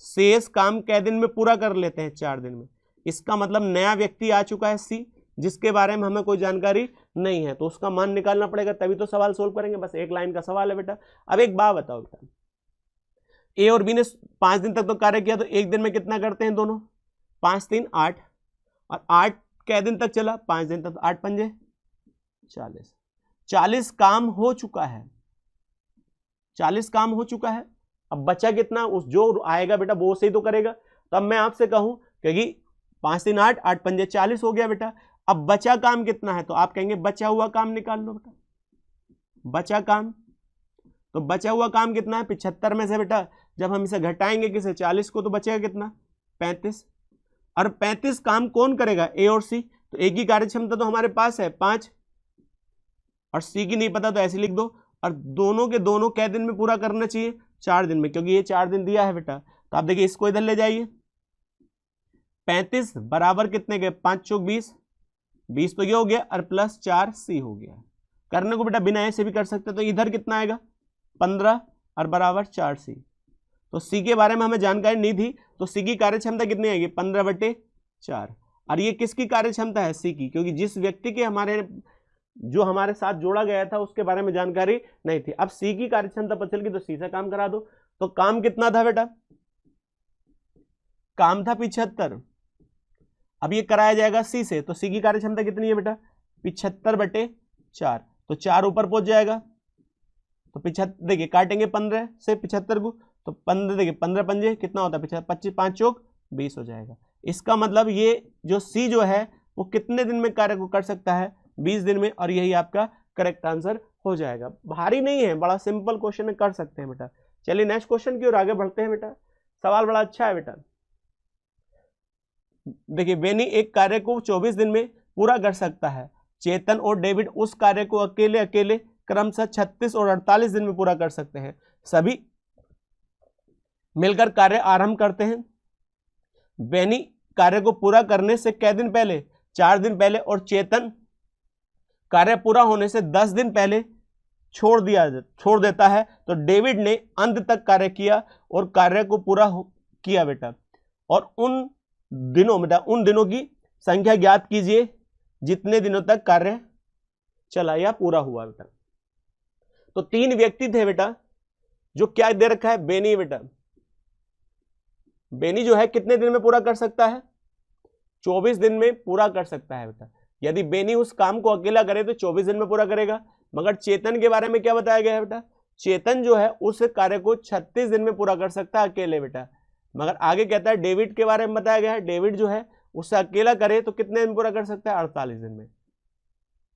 शेष काम कै दिन में पूरा कर लेते हैं, 4 दिन में। इसका मतलब नया व्यक्ति आ चुका है सी, जिसके बारे में हमें कोई जानकारी नहीं है, तो उसका मान निकालना पड़ेगा, तभी तो सवाल सोल्व करेंगे। बस एक लाइन का सवाल है बेटा। अब एक बात बताओ बेटा, ए और बी ने 5 दिन तक तो कार्य किया, तो एक दिन में कितना करते हैं दोनों, 5 3 8, और 8 कै दिन तक चला, 5 दिन तक, 8 पंजे 40। 40 काम हो चुका है, 40 काम हो चुका है। अब बचा कितना, उस जो आएगा बेटा वो से ही तो करेगा। तो अब मैं आपसे कहूं, क्योंकि 5 3 8, 8 पंजे 40 हो गया बेटा। अब बचा काम कितना है, तो आप कहेंगे बचा हुआ काम निकाल लो बेटा, बचा काम। तो बचा हुआ काम कितना है, 75 में से बेटा जब हम इसे घटाएंगे किसे, 40 को, तो बचेगा कितना, 35। और 35 काम कौन करेगा, ए और सी। तो ए की कार्य क्षमता तो हमारे पास है 5, और सी की नहीं पता तो ऐसे लिख दो। और दोनों के दोनों कै दिन में पूरा करना चाहिए, 4 दिन में, क्योंकि ये 4 दिन दिया है बेटा। तो आप देखिए इसको इधर ले जाइए, 35 बराबर कितने के, 5 चौक 20, 20 तो ये हो गया, और प्लस 4 सी हो गया। करने को बेटा बिना ऐसे भी कर सकते, तो इधर कितना आएगा, 15 और बराबर 4 सी। तो सी के बारे में हमें जानकारी नहीं थी, तो सी की कार्य क्षमता कितनी आएगी, 15/4। और ये किसकी कार्य क्षमता है, सी की, क्योंकि जिस व्यक्ति के जो हमारे साथ जोड़ा गया था उसके बारे में जानकारी नहीं थी। अब सी की कार्य क्षमता पता चल गई, तो सी से काम करा दो। तो काम कितना था बेटा, काम था 75। अब ये कराया जाएगा सी से, तो सी की कार्य क्षमता कितनी है बेटा, 75/4। तो 4 ऊपर पहुंच जाएगा, तो 75 देखिए काटेंगे 15 से 75 को, तो 15 देखिए 15 पंजे कितना होता है, 25 5 चौक 20 हो जाएगा। इसका मतलब ये जो सी जो है वो कितने दिन में कार्य को कर सकता है, 20 दिन में, और यही आपका करेक्ट आंसर हो जाएगा। भारी नहीं है, बड़ा सिंपल क्वेश्चन है, कर सकते हैं बेटा। चलिए नेक्स्ट क्वेश्चन की ओर आगे बढ़ते हैं बेटा। सवाल बड़ा अच्छा है बेटा। देखिए, बेनी एक कार्य को 24 दिन में पूरा कर सकता है। चेतन और डेविड उस कार्य को अकेले अकेले क्रमशः 36 और 48 दिन में पूरा कर सकते हैं। सभी मिलकर कार्य आरंभ करते हैं। बेनी कार्य को पूरा करने से कै दिन पहले, 4 दिन पहले, और चेतन कार्य पूरा होने से 10 दिन पहले छोड़ देता है। तो डेविड ने अंत तक कार्य किया और कार्य को पूरा किया बेटा। और उन दिनों की संख्या ज्ञात कीजिए जितने दिनों तक कार्य चला या पूरा हुआ बेटा। तो 3 व्यक्ति थे बेटा, जो क्या दे रखा है, बेनी बेटा। बेनी जो है कितने दिन में पूरा कर सकता है, 24 दिन में पूरा कर सकता है बेटा। यदि बेनी उस काम को अकेला करे तो 24 दिन में पूरा करेगा। मगर चेतन के बारे में क्या बताया गया है बेटा, चेतन जो है उस कार्य को 36 दिन में पूरा कर सकता है अकेले बेटा। मगर आगे कहता है डेविड के बारे में बताया गया है, डेविड जो है उससे अकेला करे तो कितने दिन पूरा कर सकता है, 48 दिन में।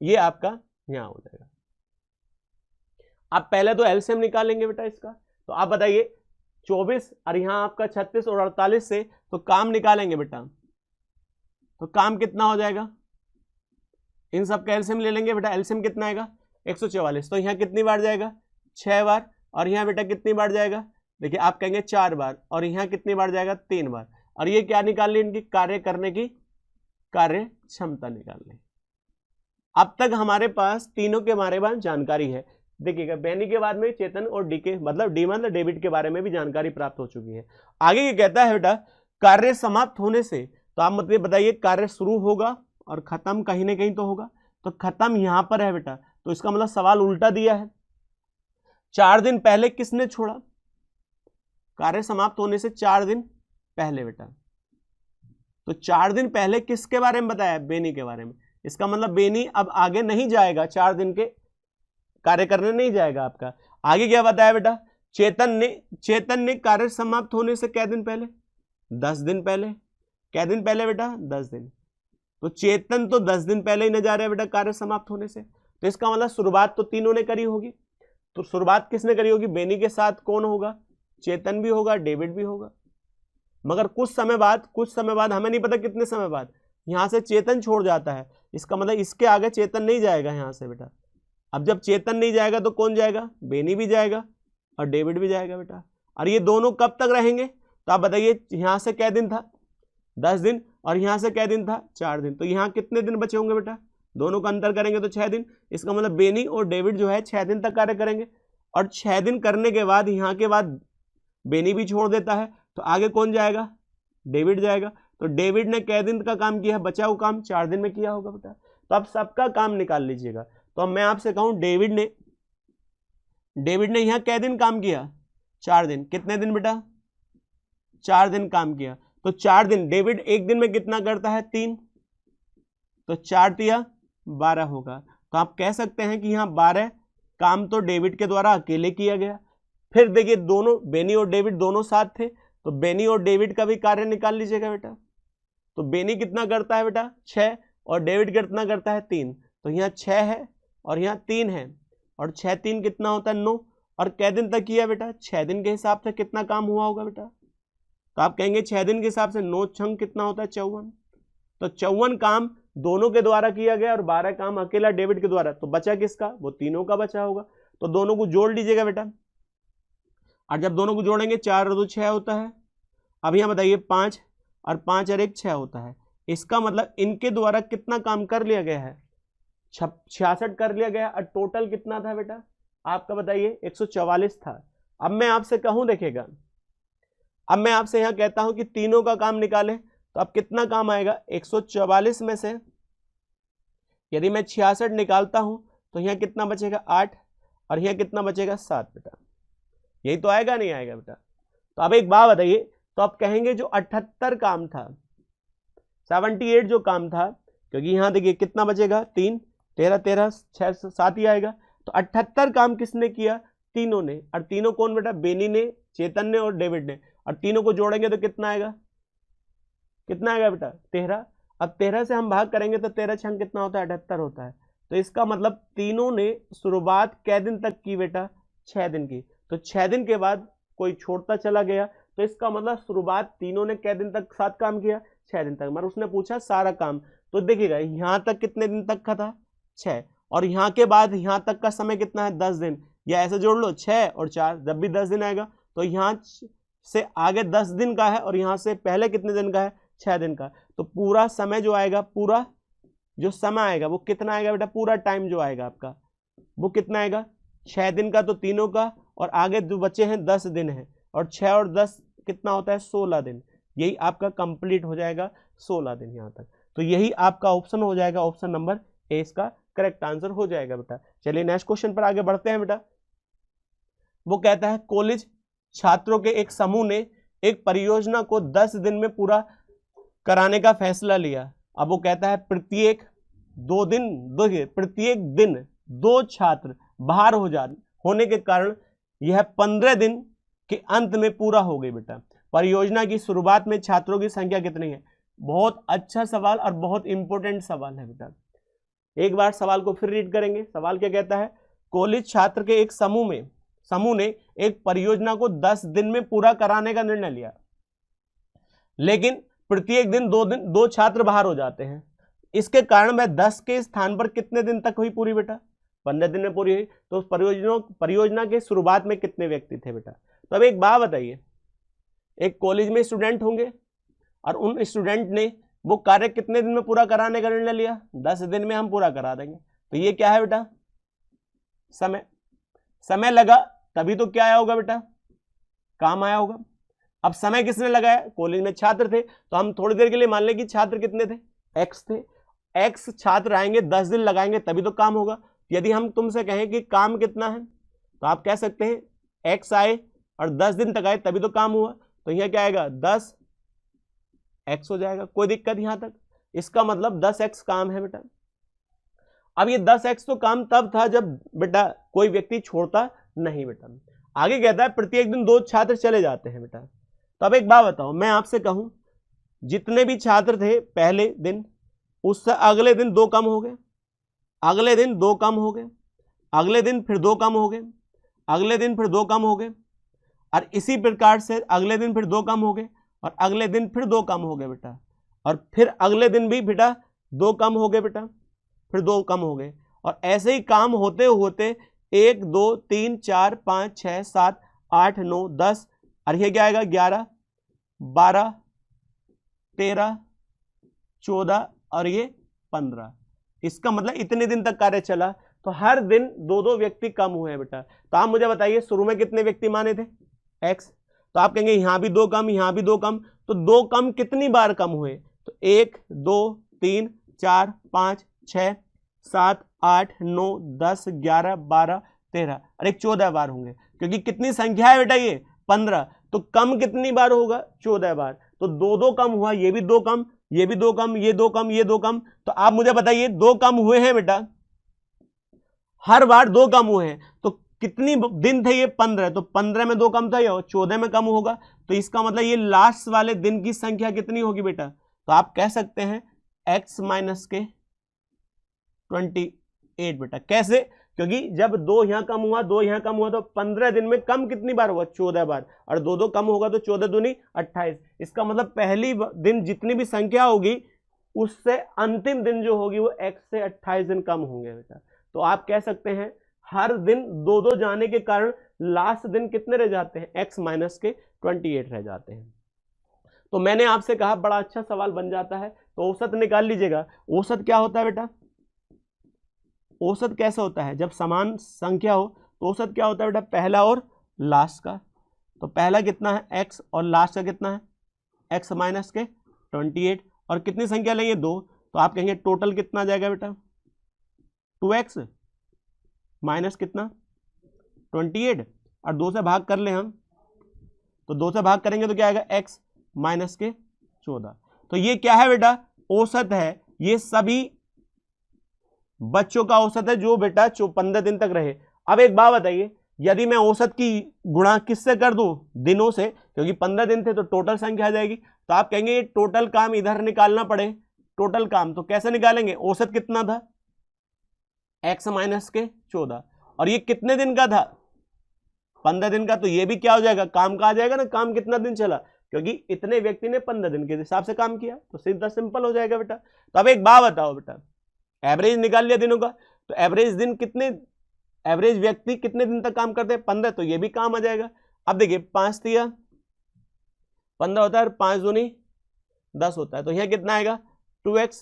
ये आपका यहां हो जाएगा। आप पहले तो एलसीएम निकालेंगे बेटा इसका। तो आप बताइए 24 और यहां आपका 36 और 48 से तो काम निकालेंगे बेटा, तो काम कितना हो जाएगा, इन सब का एलसीएम ले लेंगे बेटा। एलसीएम कितना आएगा, 144। तो यहाँ कितनी बार जाएगा, 6 बार। और यहाँ बेटा कितनी बार जाएगा, देखिए आप कहेंगे 4 बार। और यहाँ कितनी बार जाएगा, 3 बार। और ये क्या निकाल ली, इनकी कार्य करने की कार्य क्षमता निकाल ली। अब तक हमारे पास तीनों के बारे में जानकारी है। देखिएगा, बेनी के बाद में चेतन और डी के मतलब डेविड के बारे में भी जानकारी प्राप्त हो चुकी है। आगे ये कहता है बेटा, कार्य समाप्त होने से, तो आप मतलब बताइए कार्य शुरू होगा और खत्म कहीं ना कहीं तो होगा। तो खत्म यहां पर है बेटा, तो इसका मतलब सवाल उल्टा दिया है। 4 दिन पहले किसने छोड़ा, कार्य समाप्त होने से 4 दिन पहले बेटा। तो 4 दिन पहले किसके बारे में बताया, बेनी के बारे में। इसका मतलब बेनी अब आगे नहीं जाएगा, 4 दिन के कार्य करने नहीं जाएगा आपका। आगे क्या बताया बेटा, चेतन ने कार्य समाप्त होने से कै दिन पहले, 10 दिन पहले। कै दिन पहले बेटा, 10 दिन। तो चेतन तो 10 दिन पहले ही न जा रहा है बेटा कार्य समाप्त होने से। तो इसका मतलब शुरुआत तो तीनों ने करी होगी। तो शुरुआत किसने करी होगी, बेनी के साथ कौन होगा, चेतन भी होगा, डेविड भी होगा। मगर कुछ समय बाद हमें नहीं पता कितने समय बाद यहां से चेतन छोड़ जाता है। इसका मतलब इसके आगे चेतन नहीं जाएगा यहां से बेटा। अब जब चेतन नहीं जाएगा तो कौन जाएगा, बेनी भी जाएगा और डेविड भी जाएगा बेटा। और ये दोनों कब तक रहेंगे, तो आप बताइए यहां से कै दिन था, 10 दिन, और यहां से कै दिन था, 4 दिन। तो यहां कितने दिन बचे होंगे बेटा, दोनों का अंतर करेंगे तो 6 दिन। इसका मतलब बेनी और डेविड जो है 6 दिन तक कार्य करेंगे। और 6 दिन करने के बाद यहाँ के बाद बेनी भी छोड़ देता है, तो आगे कौन जाएगा, डेविड जाएगा। तो डेविड ने कै दिन का काम किया, बचा हुआ काम 4 दिन में किया होगा बेटा। तो आप सबका काम निकाल लीजिएगा। तो अब मैं आपसे कहूं डेविड ने यहाँ कै दिन काम किया, 4 दिन। कितने दिन बेटा, 4 दिन काम किया। तो 4 दिन, डेविड एक दिन में कितना करता है, 3। तो 4 तिया 12 होगा। तो आप कह सकते हैं कि यहाँ 12 काम तो डेविड के द्वारा अकेले किया गया। फिर देखिए दोनों बेनी और डेविड दोनों साथ थे, तो बेनी और डेविड का भी कार्य निकाल लीजिएगा बेटा। तो बेनी कितना करता है बेटा, 6, और डेविड कितना करता है, 3। तो यहाँ 6 है और यहाँ 3 है, और 6 3 कितना होता है, 9। और कै दिन तक किया बेटा, 6 दिन के हिसाब से कितना काम हुआ होगा बेटा। तो आप कहेंगे 6 दिन के हिसाब से 9 छंग कितना होता है, 54। तो 54 काम दोनों के द्वारा किया गया और 12 काम अकेला डेविड के द्वारा। तो बचा किसका, वो तीनों का बचा होगा। तो दोनों को जोड़ लीजिएगा बेटा। और जब दोनों को जोड़ेंगे 4 और 2 6 होता है। अब यहाँ बताइए 5 और 5 और 1 6 होता है। इसका मतलब इनके द्वारा कितना काम कर लिया गया है, 66 कर लिया गया। और टोटल कितना था बेटा आपका, बताइए 144 था। अब मैं आपसे कहूं, देखिएगा अब मैं आपसे यहां कहता हूं कि तीनों का काम निकालें, तो अब कितना काम आएगा, 144 में से यदि मैं 66 निकालता हूं तो यहाँ कितना बचेगा, 8। और यहाँ कितना बचेगा, 7 बेटा। यही तो आएगा, नहीं आएगा बेटा। तो अब एक बात बताइए, तो आप कहेंगे जो 78 काम था, 78 जो काम था, क्योंकि यहाँ देखिए कितना बचेगा, 3 13 13 6 7 ही आएगा। तो 78 काम किसने किया, तीनों ने। और तीनों कौन बेटा, बेनी ने, चेतन ने और डेविड ने। और तीनों को जोड़ेंगे तो कितना आएगा, कितना आएगा बेटा 13। अब 13 से हम भाग करेंगे तो 13 छंग कितना होता है 78 होता है। तो इसका मतलब तीनों ने शुरुआत कै दिन तक की बेटा 6 दिन की। तो 6 दिन के बाद कोई छोड़ता चला गया, तो इसका मतलब शुरुआत तीनों ने कै दिन तक साथ काम किया 6 दिन तक। मगर उसने पूछा सारा काम, तो देखिएगा यहां तक कितने दिन तक का था 6, और यहां के बाद यहां तक का समय कितना है 10 दिन, या ऐसे जोड़ लो 6 और 4, जब भी 10 दिन आएगा तो यहां से आगे 10 दिन का है और यहां से पहले कितने दिन का है 6 दिन का। तो पूरा समय जो आएगा, पूरा जो समय आएगा वो कितना आएगा बेटा, पूरा टाइम जो आएगा आपका वो कितना आएगा 6 दिन का, तो तीनों का, और आगे जो बचे हैं 10 दिन है, और 6 और 10 कितना होता है 16 दिन। यही आपका कंप्लीट हो जाएगा 16 दिन यहाँ तक। तो यही आपका ऑप्शन हो जाएगा, ऑप्शन नंबर ए इसका करेक्ट आंसर हो जाएगा बेटा। चलिए नेक्स्ट क्वेश्चन पर आगे बढ़ते हैं बेटा। वो कहता है कॉलेज छात्रों के एक समूह ने एक परियोजना को 10 दिन में पूरा कराने का फैसला लिया। अब वो कहता है प्रत्येक दिन 2 छात्र बाहर होने के कारण यह 15 दिन के अंत में पूरा हो गई बेटा। परियोजना की शुरुआत में छात्रों की संख्या कितनी है? बहुत अच्छा सवाल और बहुत इंपॉर्टेंट सवाल है बेटा। एक बार सवाल को फिर रीड करेंगे। सवाल क्या कहता है, कॉलेज छात्र के एक समूह ने एक परियोजना को 10 दिन में पूरा कराने का निर्णय लिया, लेकिन प्रत्येक दिन 2 छात्र बाहर हो जाते हैं। इसके कारण वह 10 के स्थान पर कितने दिन तक हुई पूरी बेटा? 15 दिन में पूरी हुई। तो उस परियोजना के शुरुआत में कितने व्यक्ति थे बेटा? तो अब एक बात बताइए, एक कॉलेज में स्टूडेंट होंगे और उन स्टूडेंट ने वो कार्य कितने दिन में पूरा कराने का निर्णय लिया? 10 दिन में हम पूरा करा देंगे। तो ये क्या है बेटा? समय लगा तभी तो क्या आया होगा बेटा? काम आया होगा। अब समय किसने लगाया? कॉलेज में छात्र थे। तो हम थोड़ी देर के लिए मान लें कि छात्र कितने थे? एक्स थे। एक्स छात्र आएंगे, 10 दिन लगाएंगे तभी तो काम होगा। यदि हम तुमसे कहें कि काम कितना है, तो आप कह सकते हैं एक्स आए और 10 दिन तक आए तभी तो काम हुआ। तो यह क्या आएगा 10 एक्स हो जाएगा। कोई दिक्कत यहां तक? इसका मतलब 10 एक्स काम है बेटा। अब ये 10 एक्स तो काम तब था जब बेटा कोई व्यक्ति छोड़ता नहीं बेटा। आगे कहता है प्रत्येक दिन 2 छात्र चले जाते हैं बेटा। तो अब एक बात बताओ, मैं आपसे कहूं जितने भी छात्र थे पहले दिन, उससे अगले दिन 2 कम हो गए, अगले दिन 2 कम हो गए, अगले दिन फिर 2 कम हो गए, अगले दिन फिर 2 कम हो गए, और इसी प्रकार से अगले दिन फिर 2 कम हो गए, और अगले दिन फिर 2 कम हो गए बेटा, और फिर अगले दिन भी बेटा 2 कम हो गए बेटा, फिर 2 कम हो गए, और ऐसे ही काम होते होते 1 2 3 4 5 6 7 8 9 10, और ये क्या आएगा 11 12 13 14 और ये 15। इसका मतलब इतने दिन तक कार्य चला। तो हर दिन 2 व्यक्ति कम हुए हैं बेटा। तो आप मुझे बताइए शुरू में कितने व्यक्ति माने थे? एक्स। तो आप कहेंगे यहां भी 2 कम, यहां भी 2 कम, तो 2 कम कितनी बार कम हुए? तो 1 2 3 4 5 6 7 8 9 10 11 12 13 और एक 14 बार होंगे, क्योंकि कितनी संख्या है बेटा ये 15। तो कम कितनी बार होगा? 14 बार। तो 2 कम हुआ, ये भी 2 कम, ये भी 2 कम, ये 2 कम, ये 2 कम। तो आप मुझे बताइए 2 कम हुए हैं बेटा, हर बार 2 कम हुए हैं। तो कितनी दिन थे ये? 15। तो 15 में 2 कम था, या 14 में कम होगा। तो इसका मतलब ये लास्ट वाले दिन की संख्या कितनी होगी बेटा? तो आप कह सकते हैं x माइनस के 28 बेटा। कैसे? क्योंकि जब 2 यहां कम हुआ, 2 यहां कम हुआ, तो 15 दिन में कम कितनी बार हुआ? 14 बार। और 2 कम होगा तो 14 दूनी 28। इसका मतलब पहली दिन जितनी भी संख्या होगी उससे अंतिम दिन जो होगी वो x से 28 दिन कम होंगे बेटा। तो आप कह सकते हैं हर दिन 2 जाने के कारण लास्ट दिन कितने रह जाते हैं? x माइनस के 28 रह जाते हैं। तो मैंने आपसे कहा बड़ा अच्छा सवाल बन जाता है। तो औसत निकाल लीजिएगा। औसत क्या होता है बेटा? औसत कैसा होता है? जब समान संख्या हो तो औसत क्या होता है बेटा? पहला और लास्ट का। तो पहला कितना है x और लास्ट का कितना है? x माइनस के 28। और कितनी संख्या लेंगे? 2। तो आप कहेंगे टोटल कितना आ जाएगा बेटा? 2x माइनस कितना? 28। और 2 से भाग कर ले हम, तो 2 से भाग करेंगे तो क्या आएगा? x माइनस के 14। तो ये क्या है बेटा? औसत है। ये सभी बच्चों का औसत है जो बेटा 15 दिन तक रहे। अब एक बात बताइए, यदि मैं औसत की गुणा किससे कर दूं, दिनों से, क्योंकि 15 दिन थे तो टोटल संख्या आ जाएगी। तो आप कहेंगे ये टोटल काम इधर निकालना पड़े, टोटल काम तो कैसे निकालेंगे, औसत कितना था x माइनस के 14, और ये कितने दिन का था 15 दिन का, तो ये भी क्या हो जाएगा, काम का आ जाएगा ना, काम कितना दिन चला, क्योंकि इतने व्यक्ति ने 15 दिन के हिसाब से काम किया, तो सीधा सिंपल हो जाएगा बेटा। तो अब एक बात बताओ बेटा, एवरेज निकाल लिया दिनों का, तो एवरेज दिन कितने, एवरेज व्यक्ति कितने दिन तक काम करते हैं 15, तो ये भी काम आ जाएगा। अब देखिए 5 तिया 15 होता है, 5 दूनी 10 होता है, तो यह कितना आएगा 2x,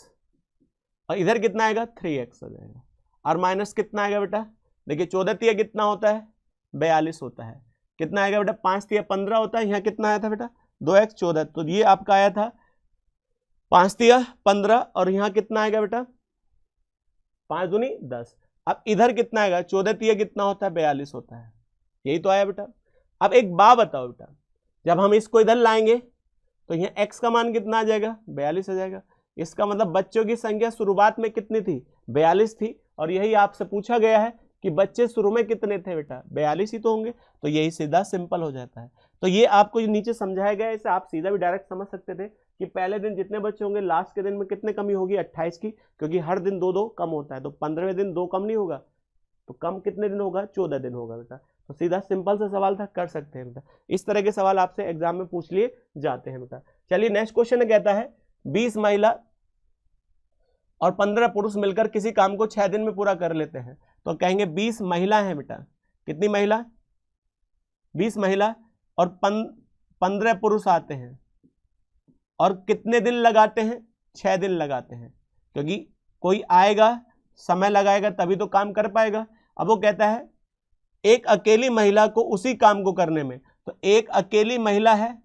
और इधर कितना आएगा 3x आ जाएगा, और माइनस कितना आएगा बेटा, देखिए 14 तिया कितना होता है 42 होता है, कितना आएगा बेटा 5 तिया 15 होता है, यहाँ कितना आया था बेटा 2x 14, तो ये आपका आया था 5 तिया 15, और यहाँ कितना आएगा बेटा 5 दूनी 10। अब इधर कितना आएगा 14 तिया कितना होता है 42 होता है, यही तो आया बेटा। अब एक बात बताओ बेटा, जब हम इसको इधर लाएंगे तो यहाँ x का मान कितना आ जाएगा 42 आ जाएगा, इसका मतलब बच्चों की संख्या शुरुआत में कितनी थी 42 थी, और यही आपसे पूछा गया है कि बच्चे शुरू में कितने थे बेटा 42 ही तो होंगे, तो यही सीधा सिंपल हो जाता है। तो ये आपको जो नीचे समझाया गया है इसे आप सीधा भी डायरेक्ट समझ सकते थे कि पहले दिन जितने बच्चे होंगे लास्ट के दिन में कितने कमी होगी 28 की, क्योंकि हर दिन 2-2 कम होता है, तो 15वें दिन 2 कम नहीं होगा, तो कम कितने दिन होगा 14 दिन होगा बेटा। तो सीधा सिंपल सा सवाल था, कर सकते हैं बेटा, इस तरह के सवाल आपसे एग्जाम में पूछ लिए जाते हैं बेटा। चलिए नेक्स्ट क्वेश्चन कहता है 20 महिला और 15 पुरुष मिलकर किसी काम को 6 दिन में पूरा कर लेते हैं, तो कहेंगे 20 महिला है बेटा, कितनी महिला 20 महिला और 15 पुरुष आते हैं, और कितने दिन लगाते हैं 6 दिन लगाते हैं, क्योंकि कोई आएगा समय लगाएगा तभी तो काम कर पाएगा। अब वो कहता है एक अकेली महिला को उसी काम को करने में, तो एक अकेली महिला है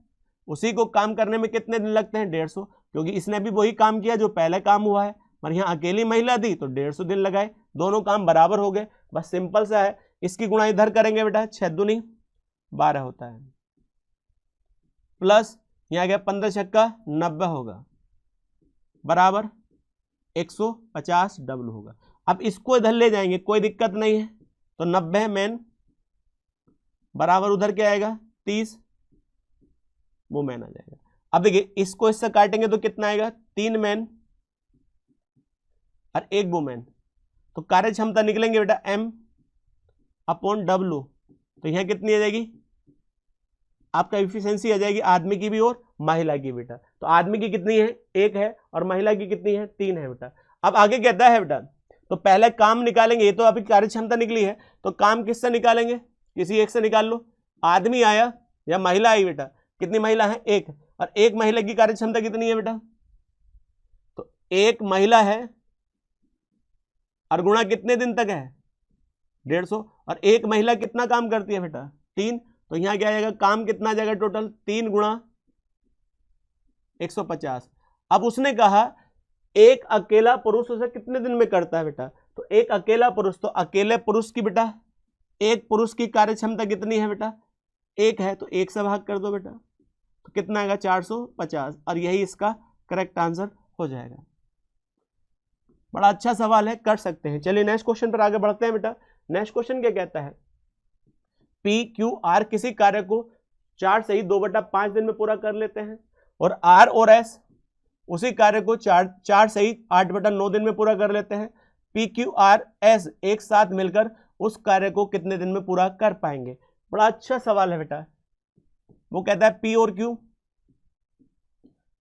उसी को काम करने में कितने दिन लगते हैं 150, क्योंकि इसने भी वही काम किया जो पहले काम हुआ है, और यहाँ अकेली महिला थी तो 150 दिन लगाए, दोनों काम बराबर हो गए, बस सिंपल सा है, इसकी गुणा इधर करेंगे बेटा 6 दूनी 12 होता है, प्लस यहाँ गया 15 छक्का 90 होगा, बराबर 150 डबल होगा। अब इसको इधर ले जाएंगे कोई दिक्कत नहीं है, तो 90 मैन बराबर उधर क्या आएगा 30 वो मैन आ जाएगा। अब देखिए इसको इससे काटेंगे तो कितना आएगा 3 मैन और 1 वुमेन, तो कार्य क्षमता निकलेंगे बेटा m अपॉन W, तो यहां कितनी आ जाएगी आपका इफिशियंसी आ जाएगी आदमी की भी और महिला की बेटा। तो आदमी की कितनी है 1 है और महिला की कितनी है 3 है बेटा। अब आगे कहता है बेटा तो पहले काम निकालेंगे, ये तो अभी कार्य क्षमता निकली है, तो काम किससे निकालेंगे किसी एक से निकाल लो, आदमी आया या महिला आई बेटा, कितनी महिला है 1, और 1 महिला की कार्य क्षमता कितनी है बेटा, तो 1 महिला है और गुणा कितने दिन तक है 150, और 1 महिला कितना काम करती है बेटा 3, तो यहां क्या आएगा काम कितना आ जाएगा टोटल 3 गुणा 150। अब उसने कहा एक अकेला पुरुष उसे कितने दिन में करता है बेटा, तो एक अकेला पुरुष, तो अकेले पुरुष की बेटा एक पुरुष की कार्य क्षमता कितनी है बेटा 1 है, तो 1 से भाग कर दो बेटा, तो कितना आएगा 450, और यही इसका करेक्ट आंसर हो जाएगा। बड़ा अच्छा सवाल है, कर सकते हैं। चलिए नेक्स्ट क्वेश्चन पर आगे बढ़ते हैं बेटा। नेक्स्ट क्वेश्चन क्या कहता है पी क्यू आर किसी कार्य को 4 से ही 2/5 दिन में पूरा कर लेते हैं, और आर और एस उसी कार्य को 4 से ही 8/9 दिन में पूरा कर लेते हैं। पी क्यू आर एस एक साथ मिलकर उस कार्य को कितने दिन में पूरा कर पाएंगे। बड़ा अच्छा सवाल है बेटा। वो कहता है पी और क्यू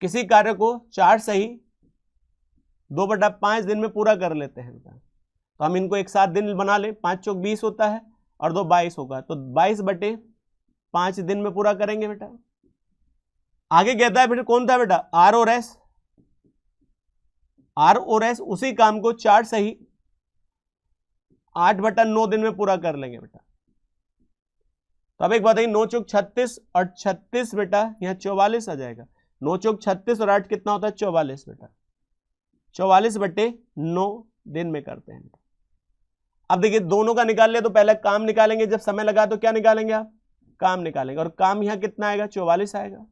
किसी कार्य को 4 से ही 2/5 दिन में पूरा कर लेते हैं बेटा, तो हम इनको एक साथ दिन बना लें, 5 चौक 20 होता है और 2 22 होगा, तो 22/5 दिन में पूरा करेंगे बेटा। आगे कहता है बेटा कौन था बेटा आर और एस, आर और एस उसी काम को 4 से ही 8/9 दिन में पूरा कर लेंगे बेटा। तो अब एक बात है 9 चौक 36 और 36 बेटा यहाँ 44 आ जाएगा, 9 चौक 36 और 8 कितना होता है 44 बेटा, 44/9 दिन में करते हैं। अब देखिए दोनों का निकाल लिया, तो पहले काम निकालेंगे, जब समय लगा तो क्या निकालेंगे आप काम निकालेंगे, और काम यहाँ कितना आएगा 44 आएगा,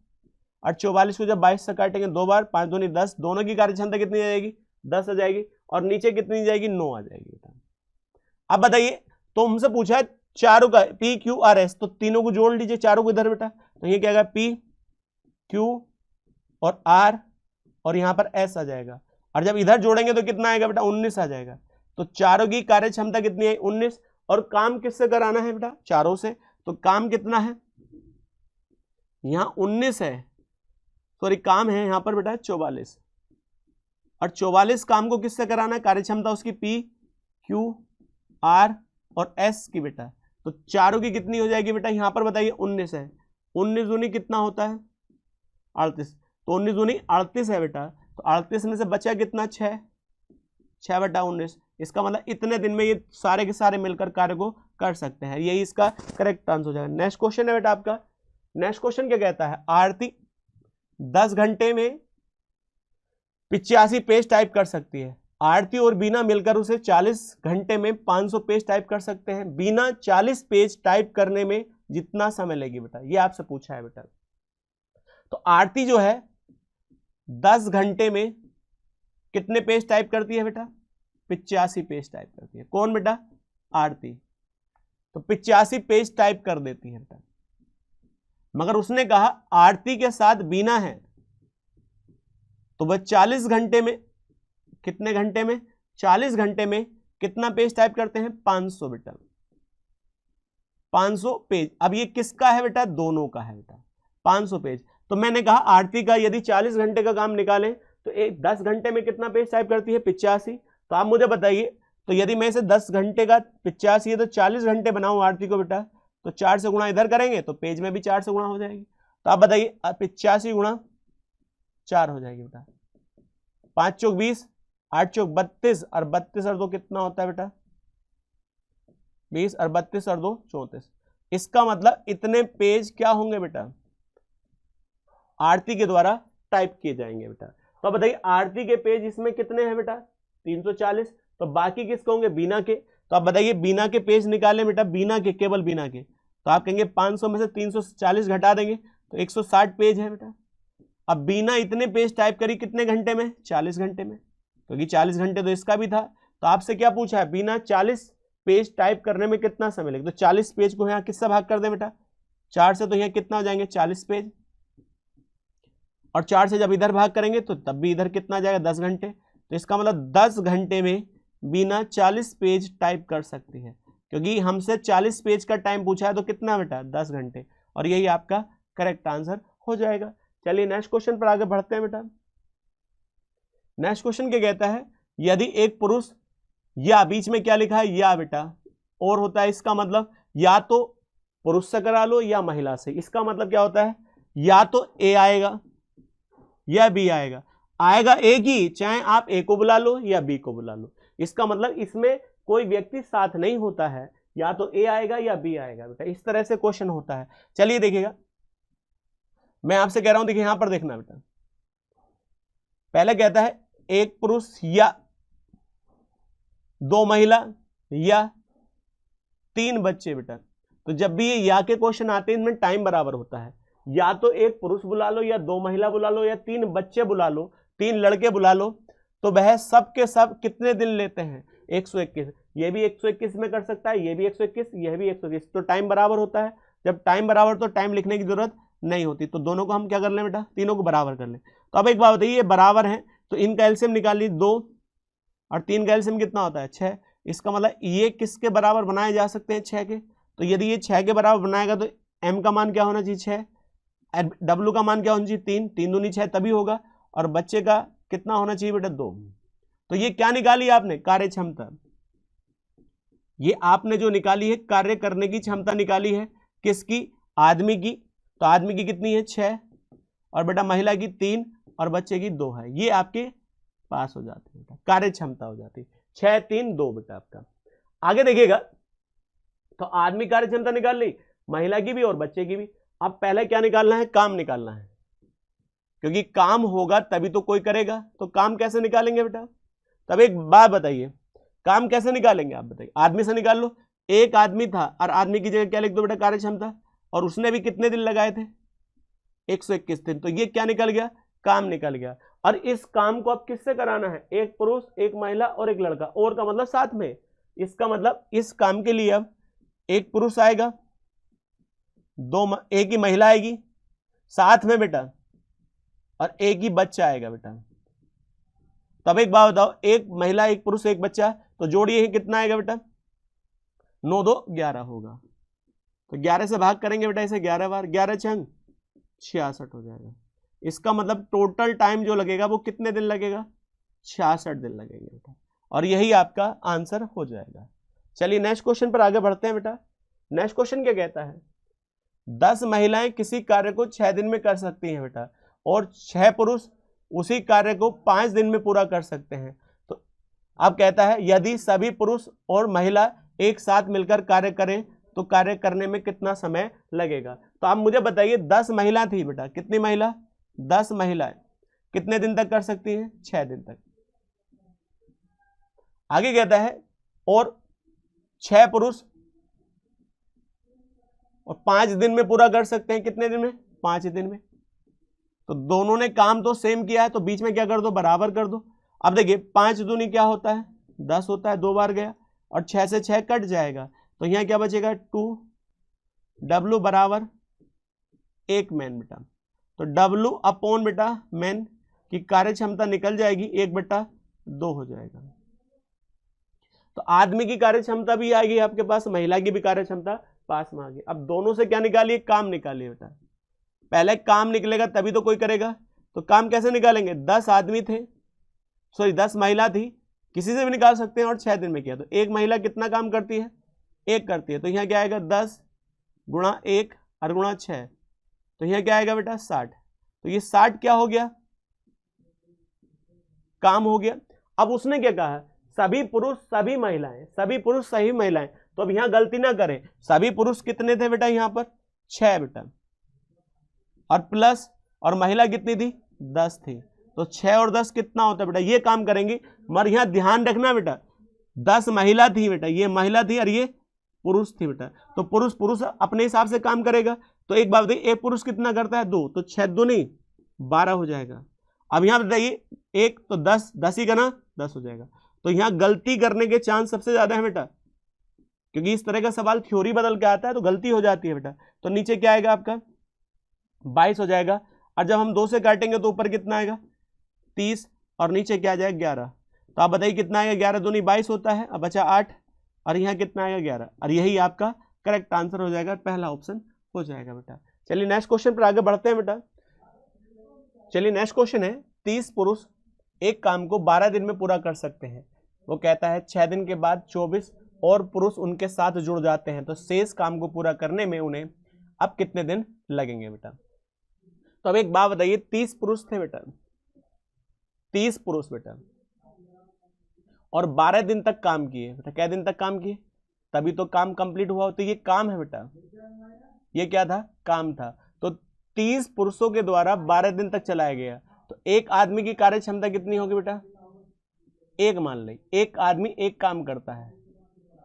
और 44 को जब 22 से काटेंगे 2 बार 5 दूनी 10, दोनों की कार्य क्षमता कितनी आ जाएगी 10 आ जाएगी, और नीचे कितनी जाएगी 9 आ जाएगी बेटा। अब बताइए तो हमसे पूछा है चारों का P Q R S, तो तीनों को जोड़ लीजिए, चारों को इधर बेटा, तो ये क्या आएगा P Q और R और यहां पर S आ जाएगा, और जब इधर जोड़ेंगे तो कितना आएगा बेटा 19 आ जाएगा। तो चारों की कार्य क्षमता कितनी है 19, और काम किससे कराना है बेटा चारों से, तो काम कितना है यहां 19 है, सॉरी काम है यहां पर बेटा 44, और 44 काम को किससे कराना है, कार्य क्षमता उसकी P Q R और S की बेटा, तो चारों की कितनी हो जाएगी बेटा यहां पर बताइए 19 है, 19 दूनी कितना होता है 38, तो 19 दूनी 38 है बेटा, तो 38 में से बचा कितना 6 बटा 19, इसका मतलब इतने दिन में ये सारे के सारे मिलकर कार्य को कर सकते हैं, यही इसका करेक्ट आंसर हो जाएगा। नेक्स्ट क्वेश्चन है बेटा आपका, नेक्स्ट क्वेश्चन क्या कहता है, आरती 10 घंटे में 85 पेज टाइप कर सकती है, आरती और बीना मिलकर उसे 40 घंटे में 500 पेज टाइप कर सकते हैं, बीना 40 पेज टाइप करने में जितना समय लेगी बेटा, ये आपसे पूछा है बेटा। तो आरती जो है 10 घंटे में कितने पेज टाइप करती है बेटा 85 पेज टाइप करती है, कौन बेटा आरती, तो 85 पेज टाइप कर देती है बेटा, मगर उसने कहा आरती के साथ बीना है, तो वह 40 घंटे में, कितने घंटे में 40 घंटे में कितना पेज टाइप करते हैं 500 बेटा, 500 पेज। अब ये किसका है बेटा, दोनों का है बेटा 500 पेज। तो मैंने कहा आरती का यदि 40 घंटे का काम निकालें तो एक 10 घंटे में कितना पेज टाइप करती है 85, तो आप मुझे बताइए, तो यदि मैं इसे 10 घंटे का 85 है तो 40 घंटे बनाऊं आरती को बेटा, तो 4 से गुणा इधर करेंगे तो पेज में भी 4 से गुणा हो जाएगी, तो आप बताइए 85 गुणा 4 हो जाएगी बेटा, 5 चौक 20, 8 चौक 32 और 32 और 2 कितना होता है बेटा 20 और 32 और 2 34, इसका मतलब इतने पेज क्या होंगे बेटा आरती के द्वारा टाइप किए जाएंगे बेटा। तो बताइए आरती के पेज इसमें कितने हैं बेटा 340, तो बाकी किसके होंगे बीना के, तो आप बताइए बीना के पेज निकालें बेटा, बीना के केवल बीना के, तो आप कहेंगे 500 में से 340 घटा देंगे तो 160 पेज है बेटा। अब बीना इतने पेज टाइप करी कितने घंटे में 40 घंटे में, क्योंकि 40 घंटे तो इसका भी था, तो आपसे क्या पूछा है बीना 40 पेज टाइप करने में कितना समय लगेगा, तो 40 पेज को यहाँ किससे भाग कर दें बेटा 4 से, तो यहाँ कितना हो जाएंगे 40 पेज, और 4 से जब इधर भाग करेंगे तो तब भी इधर कितना जाएगा 10 घंटे, तो इसका मतलब 10 घंटे में बीना 40 पेज टाइप कर सकती है, क्योंकि हमसे 40 पेज का टाइम पूछा है तो कितना बेटा 10 घंटे, और यही आपका करेक्ट आंसर हो जाएगा। चलिए नेक्स्ट क्वेश्चन पर आगे बढ़ते हैं बेटा। नेक्स्ट क्वेश्चन क्या कहता है, यदि एक पुरुष, या बीच में क्या लिखा है या बेटा और होता है, इसका मतलब या तो पुरुष से करा लो या महिला से, इसका मतलब क्या होता है या तो ए आएगा या बी आएगा, आएगा एक ही, चाहे आप ए को बुला लो या बी को बुला लो, इसका मतलब इसमें कोई व्यक्ति साथ नहीं होता है, या तो ए आएगा या बी आएगा बेटा, इस तरह से क्वेश्चन होता है। चलिए देखिएगा, मैं आपसे कह रहा हूं, देखिए यहां पर देखना बेटा, पहले कहता है एक पुरुष या 2 महिला या 3 बच्चे बेटा, तो जब भी ये या के क्वेश्चन आते हैं इनमें टाइम बराबर होता है, या तो एक पुरुष बुला लो या 2 महिला बुला लो या 3 बच्चे बुला लो, 3 लड़के बुला लो, तो वह सब के सब कितने दिन लेते हैं 121, ये भी 121 में कर सकता है, ये भी 121, यह भी 121, तो टाइम बराबर होता है, जब टाइम बराबर तो टाइम लिखने की जरूरत नहीं होती, तो दोनों को हम क्या कर लें बेटा तीनों को बराबर कर लें। तो अब एक बात बताइए, ये बराबर है तो इनका एलसीएम निकाल लीजिए, 2 और 3 का एलसीएम कितना होता है 6, इसका मतलब ये किसके बराबर बनाए जा सकते हैं 6 के, तो यदि ये 6 के बराबर बनाएगा तो एम का मान क्या होना चाहिए 6, डब्ल्यू का मान क्या होना चाहिए 3, 3 दूनी 6 तभी होगा, और बच्चे का कितना होना चाहिए बेटा 2, तो ये क्या निकाली आपने कार्य क्षमता, ये आपने जो निकाली है कार्य करने की क्षमता निकाली है किसकी आदमी की, तो आदमी की कितनी है 6, और बेटा महिला की 3 और बच्चे की 2 है, ये आपके पास हो जाती है कार्य क्षमता हो जाती है 6 3 2 बेटा आपका। आगे देखिएगा, तो आदमी कार्य क्षमता निकाल ली, महिला की भी और बच्चे की भी, अब पहले क्या निकालना है काम निकालना है, क्योंकि काम होगा तभी तो कोई करेगा, तो काम कैसे निकालेंगे बेटा, तब एक बात बताइए काम कैसे निकालेंगे आप बताइए, आदमी से निकाल लो, एक आदमी था और आदमी की जगह क्या लिख दो बेटा कार्य क्षमता, और उसने भी कितने दिन लगाए थे 121 दिन, तो ये क्या निकल गया काम निकल गया, और इस काम को अब किससे कराना है एक पुरुष एक महिला और एक लड़का, और का मतलब साथ में, इसका मतलब इस काम के लिए अब एक पुरुष आएगा, एक ही महिला आएगी साथ में बेटा, और एक ही बच्चा आएगा बेटा। तब एक बात बताओ, एक महिला एक पुरुष एक बच्चा, तो जोड़िए ही कितना आएगा बेटा, 9 2 11 होगा। तो 11 से भाग करेंगे बेटा इसे 11 बार, 11 छंग 66 हो जाएगा। इसका मतलब टोटल टाइम जो लगेगा वो कितने दिन लगेगा, 66 दिन लगेंगे बेटा, और यही आपका आंसर हो जाएगा। चलिए नेक्स्ट क्वेश्चन पर आगे बढ़ते हैं बेटा। नेक्स्ट क्वेश्चन क्या कहता है, 10 महिलाएं किसी कार्य को 6 दिन में कर सकती हैं बेटा, और 6 पुरुष उसी कार्य को 5 दिन में पूरा कर सकते हैं। तो अब कहता है यदि सभी पुरुष और महिला एक साथ मिलकर कार्य करें तो कार्य करने में कितना समय लगेगा। तो आप मुझे बताइए, 10 महिला थी बेटा, कितनी महिला, 10 महिलाएं कितने दिन तक कर सकती हैं, 6 दिन तक। आगे कहता है और 6 पुरुष और 5 दिन में पूरा कर सकते हैं, कितने दिन में, 5 दिन में। तो दोनों ने काम तो सेम किया है, तो बीच में क्या कर दो, बराबर कर दो। अब देखिए 5 दूनी क्या होता है, 10 होता है, 2 बार गया, और 6 से 6 कट जाएगा, तो यहां क्या बचेगा, 2W बराबर 1 मैन बेटा। तो W अपॉन बेटा मैन की कार्य क्षमता निकल जाएगी, 1/2 हो जाएगा। तो आदमी की कार्य क्षमता भी आएगी आपके पास, महिला की भी कार्य क्षमता पास में आ गई। अब दोनों से क्या निकालिए, काम निकालिए बेटा। पहले काम निकलेगा तभी तो कोई करेगा, तो काम कैसे निकालेंगे, 10 आदमी थे, सॉरी 10 महिला थी, किसी से भी निकाल सकते हैं, और 6 दिन में किया। तो एक महिला कितना काम करती है, 1 करती है, तो यहाँ क्या आएगा 10 गुणा 1 और गुणा 6, तो यहाँ क्या आएगा बेटा 60। तो ये 60 क्या हो गया, काम हो गया। अब उसने क्या कहा, सभी पुरुष सभी महिलाएं, सभी पुरुष सही महिलाएं, तो अब यहां गलती ना करें, सभी पुरुष कितने थे बेटा, यहां पर 6 बेटा, और प्लस और महिला कितनी थी, 10 थी, तो 6 और 10 कितना होता है बेटा, ये काम करेंगे। मगर यहां ध्यान रखना बेटा, 10 महिला थी बेटा, ये महिला थी और ये पुरुष थी बेटा, तो पुरुष अपने हिसाब से काम करेगा। तो एक बात बताइए, एक पुरुष कितना करता है, 2, तो 6 दूनी 12 हो जाएगा। अब यहां बताइए 1 तो 10, 10 ही करना 10 हो जाएगा। तो यहां गलती करने के चांस सबसे ज्यादा है बेटा, क्योंकि इस तरह का सवाल थ्योरी बदल के आता है तो गलती हो जाती है बेटा। तो नीचे क्या आएगा आपका 22 हो जाएगा, और जब हम 2 से काटेंगे तो ऊपर कितना आएगा 30, और नीचे क्या आ जाएगा 11। तो आप बताइए कितना आएगा, 11 दूनी 22 होता है, अब बचा 8, और यहाँ कितना आएगा 11, और यही आपका करेक्ट आंसर हो जाएगा, पहला ऑप्शन हो जाएगा बेटा। चलिए नेक्स्ट क्वेश्चन पर आगे बढ़ते हैं बेटा। चलिए नेक्स्ट क्वेश्चन है, 30 पुरुष एक काम को 12 दिन में पूरा कर सकते हैं। वो कहता है 6 दिन के बाद 24 और पुरुष उनके साथ जुड़ जाते हैं, तो शेष काम को पूरा करने में उन्हें अब कितने दिन लगेंगे बेटा। तो अब एक बात बताइए, 30 पुरुष थे बेटा, 30 पुरुष बेटा, और 12 दिन तक काम किए बेटा। क्या दिन तक काम किए, तभी तो काम कंप्लीट हुआ। तो ये काम है बेटा, ये क्या था, काम था। तो 30 पुरुषों के द्वारा 12 दिन तक चलाया गया, तो एक आदमी की कार्य क्षमता कितनी होगी बेटा, 1 मान ले, एक आदमी एक काम करता है,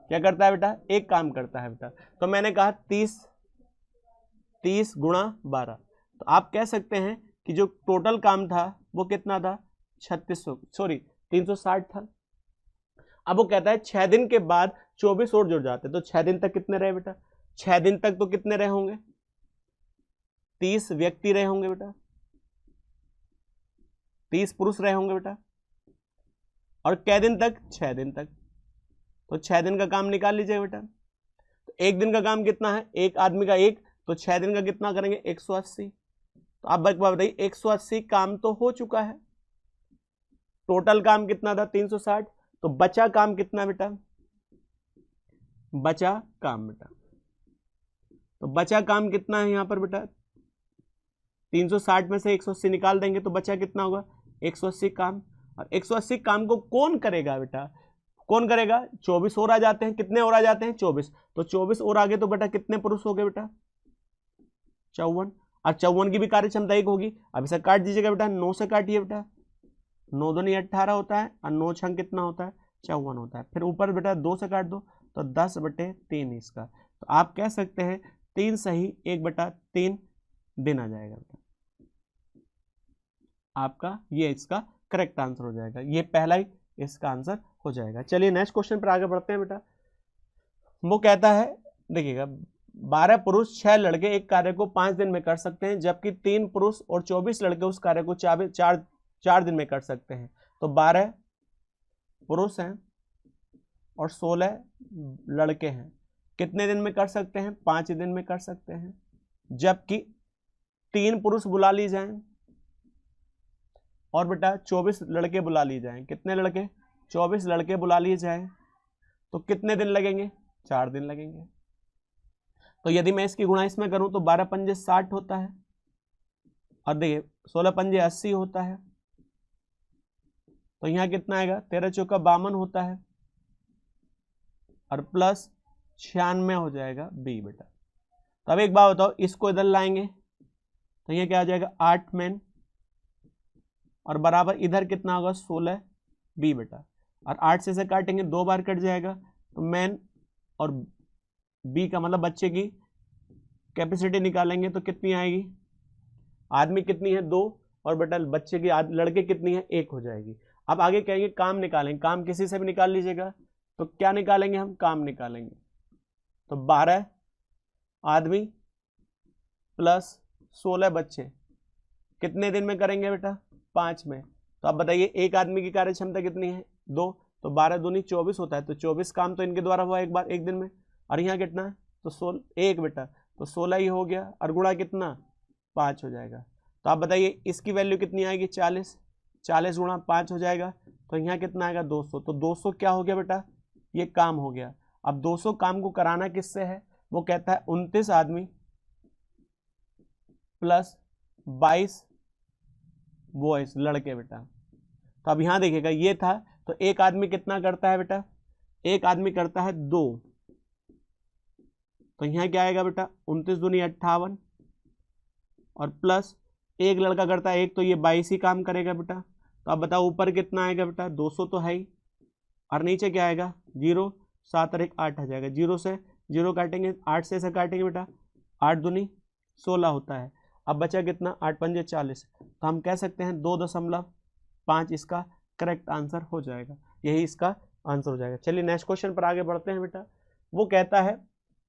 क्या करता है बेटा, एक काम करता है बेटा। तो मैंने कहा 30 गुणा 12, तो आप कह सकते हैं कि जो टोटल काम था वो कितना था, 360 था। अब वो कहता है 6 दिन के बाद 24 और जुड़ जाते, तो 6 दिन तक कितने रहे बेटा, 6 दिन तक तो कितने रहे होंगे, 30 व्यक्ति रहे होंगे बेटा, 30 पुरुष रहे होंगे बेटा, और कै दिन तक, 6 दिन तक। तो 6 दिन का काम निकाल लीजिएगा बेटा। तो एक दिन का काम कितना है, एक आदमी का 1, तो 6 दिन का कितना करेंगे 180। तो आप एक बात बताइए, 180 काम तो हो चुका है, टोटल काम कितना था 360, तो बचा काम कितना बेटा, बचा काम बेटा, तो बचा काम कितना है यहां पर बेटा, 360 में से 180 निकाल देंगे तो बचा कितना होगा 180 काम। और 180 काम को कौन करेगा बेटा, कौन करेगा, 24 और आ जाते हैं, कितने और आ जाते हैं 24, तो 24 और आगे तो बेटा कितने पुरुष हो गए बेटा 54, और 54 की भी कार्य क्षमता 1 होगी। अब इसे काट दीजिएगा बेटा, 9 से काटिए बेटा, 9 दूनी 18 होता है, और 9 छंग कितना होता है 54 होता है। फिर ऊपर बेटा 2 से काट दो तो 10/3 इसका। तो आप कह सकते हैं 3 सही 1/3 दिन आ जाएगा बेटा, आपका ये इसका करेक्ट आंसर हो जाएगा, ये पहला ही इसका आंसर हो जाएगा। चलिए नेक्स्ट क्वेश्चन पर आगे बढ़ते हैं बेटा। वो कहता है देखिएगा 12 पुरुष 6 लड़के एक कार्य को 5 दिन में कर सकते हैं, जबकि 3 पुरुष और 24 लड़के उस कार्य को 4 दिन में कर सकते हैं। तो 12 पुरुष हैं और 16 लड़के हैं, कितने दिन में कर सकते हैं? 5 दिन में कर सकते हैं। जबकि 3 पुरुष बुला ली जाएं और बेटा 24 लड़के बुला लिए जाएं, कितने लड़के? 24 लड़के बुला लिए जाएं, तो कितने दिन लगेंगे? 4 दिन लगेंगे। तो यदि मैं इसकी गुणा इसमें करूं तो 12 पंजे 60 होता है, और देखिए 16 पंजे 80 होता है, तो यहां कितना आएगा? 13 चौका 52 होता है, और प्लस 96 हो जाएगा बी बेटा। तो अब एक बात बताओ, इसको इधर लाएंगे तो ये क्या आ जाएगा? 8 मैन, और बराबर इधर कितना होगा? 16 बी बेटा। और 8 से काटेंगे, 2 बार कट जाएगा, तो मैन और बी का मतलब बच्चे की कैपेसिटी निकालेंगे तो कितनी आएगी? आदमी कितनी है? 2, और बेटा बच्चे की लड़के कितनी है? 1 हो जाएगी। अब आगे कहेंगे काम निकालेंगे, काम किसी से भी निकाल लीजिएगा, तो क्या निकालेंगे हम? काम निकालेंगे। तो 12 आदमी प्लस 16 बच्चे कितने दिन में करेंगे बेटा? 5 में। तो अब बताइए एक आदमी की कार्य क्षमता कितनी है? 2, तो 12 दूनी 24 होता है, तो 24 काम तो इनके द्वारा हुआ एक दिन में। और यहाँ कितना है? तो 1 बेटा, तो 16 ही हो गया, और गुणा कितना? 5 हो जाएगा। तो आप बताइए इसकी वैल्यू कितनी आएगी? 40। 40 गुणा 5 हो जाएगा, तो यहाँ कितना आएगा? 200। तो 200 क्या हो गया बेटा? ये काम हो गया। अब 200 काम को कराना किससे है? वो कहता है 29 आदमी प्लस 22 बॉयज, लड़के बेटा। तो अब यहां देखिएगा ये था, तो एक आदमी कितना करता है बेटा? एक आदमी करता है 2, तो यहाँ क्या आएगा बेटा? 29 दूनी 58, और प्लस एक लड़का करता है 1, तो ये 22 ही काम करेगा बेटा। तो अब बताओ ऊपर कितना आएगा बेटा? 200 तो है ही, और नीचे क्या आएगा? 0, 7 और 1 8 आ जाएगा। 0 से 0 काटेंगे, 8 से ऐसे काटेंगे बेटा, 8 दूनी 16 होता है। अब बचा कितना? 8 पंजे 40, तो हम कह सकते हैं 2.5 इसका करेक्ट आंसर हो जाएगा, यही इसका आंसर हो जाएगा। चलिए नेक्स्ट क्वेश्चन पर आगे बढ़ते हैं बेटा। वो कहता है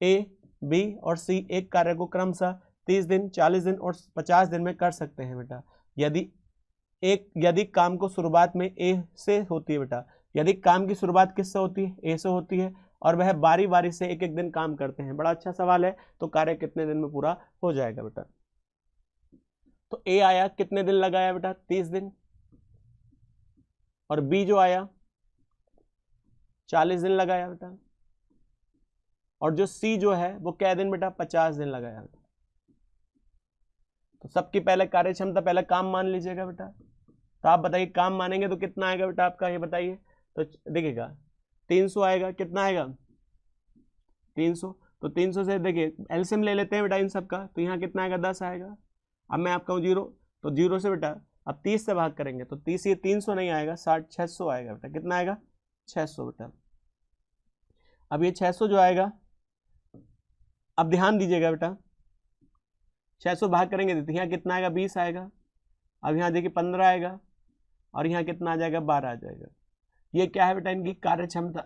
ए, बी और सी एक कार्य को क्रमशः 30 दिन, 40 दिन और 50 दिन में कर सकते हैं बेटा। यदि काम को शुरुआत में ए से होती है बेटा, यदि काम की शुरुआत किससे होती है? ए से होती है, और वह बारी बारी से एक एक दिन काम करते हैं। बड़ा अच्छा सवाल है। तो कार्य कितने दिन में पूरा हो जाएगा बेटा? तो ए आया, कितने दिन लगाया बेटा? 30 दिन, और बी जो आया 40 दिन लगाया बेटा, और जो सी जो है वो क्या दिन बेटा? 50 दिन लगाया बेटा। तो सबकी पहले कार्य क्षमता, पहले काम मान लीजिएगा बेटा। तो आप बताइए काम मानेंगे तो कितना आएगा बेटा आपका? ये बताइए। तो देखिएगा 300 आएगा, कितना आएगा? 300। तो 300 से देखिए एलसीएम ले लेते हैं बेटा इन सब का, तो यहाँ कितना आएगा? 10 आएगा। अब मैं आपका 0, तो 0 से बेटा अब 30 से भाग करेंगे, तो 30 ये 300 नहीं आएगा, 60 600 आएगा बेटा। कितना आएगा? 600 बेटा। अब ये 600 जो आएगा, अब ध्यान दीजिएगा बेटा, 600 भाग करेंगे तो यहाँ कितना आएगा? 20 आएगा। अब यहाँ देखिए 15 आएगा, और यहाँ कितना आ जाएगा? 12 आ जाएगा। ये क्या है बेटा? इनकी कार्य क्षमता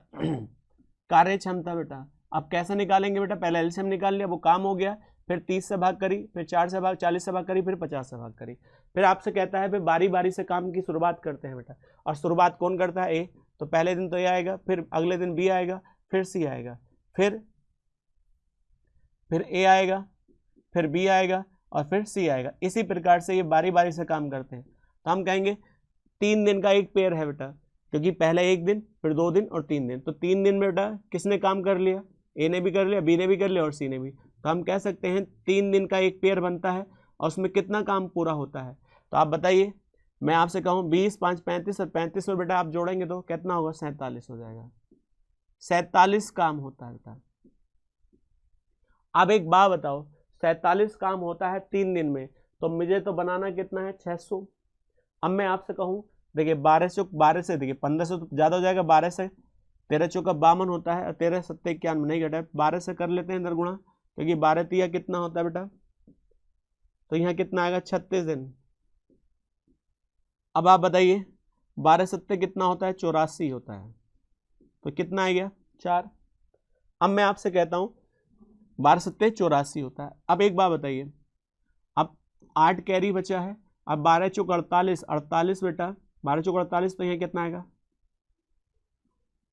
कार्य क्षमता बेटा। अब कैसे निकालेंगे बेटा? पहले एलसीएम निकाल लिया, वो काम हो गया, फिर 30 से भाग करी, फिर 4 से भाग, 40 से भाग करी, फिर 50 से भाग करी। फिर आपसे कहता है फिर बारी बारी से काम की शुरुआत करते हैं बेटा। और शुरुआत कौन करता है? ए। तो पहले दिन तो ए आएगा, फिर अगले दिन बी आएगा, फिर सी आएगा, फिर ए आएगा, फिर बी आएगा, और फिर सी आएगा। इसी प्रकार से ये बारी बारी से काम करते हैं। तो हम कहेंगे 3 दिन का एक पेयर है बेटा, क्योंकि पहले 1 दिन, फिर 2 दिन और 3 दिन। तो 3 दिन में बेटा किसने काम कर लिया? ए ने भी कर लिया, बी ने भी कर लिया, और सी ने भी। तो हम कह सकते हैं 3 दिन का एक पेयर बनता है, और उसमें कितना काम पूरा होता है? तो आप बताइए, मैं आपसे कहूँ 20 5 35, और 35 में बेटा आप जोड़ेंगे तो कितना होगा? 47 हो जाएगा। 47 काम होता है बेटा। अब एक बात बताओ, 47 काम होता है 3 दिन में, तो मुझे तो बनाना कितना है? 600। अब मैं आपसे कहूँ, देखिए 12 से देखिए 1500 तो ज़्यादा हो जाएगा। 12 से 13 चौका 52 होता है, और 13 7 91 नहीं घटा है। 12 से कर लेते हैं इधर गुणा, क्योंकि 12 तिया कितना होता है बेटा? तो यहाँ कितना आएगा? 36 दिन। अब आप बताइए 12 7 कितना होता है? 84 होता है। तो कितना आ गया? 4। अब मैं आपसे कहता हूँ 12 सत्ते 84 होता है। अब एक बात बताइए, अब 8 कैरी बचा है, अब 12 चौक 48, 48 बेटा 12 चौक 48, तो यहाँ कितना आएगा,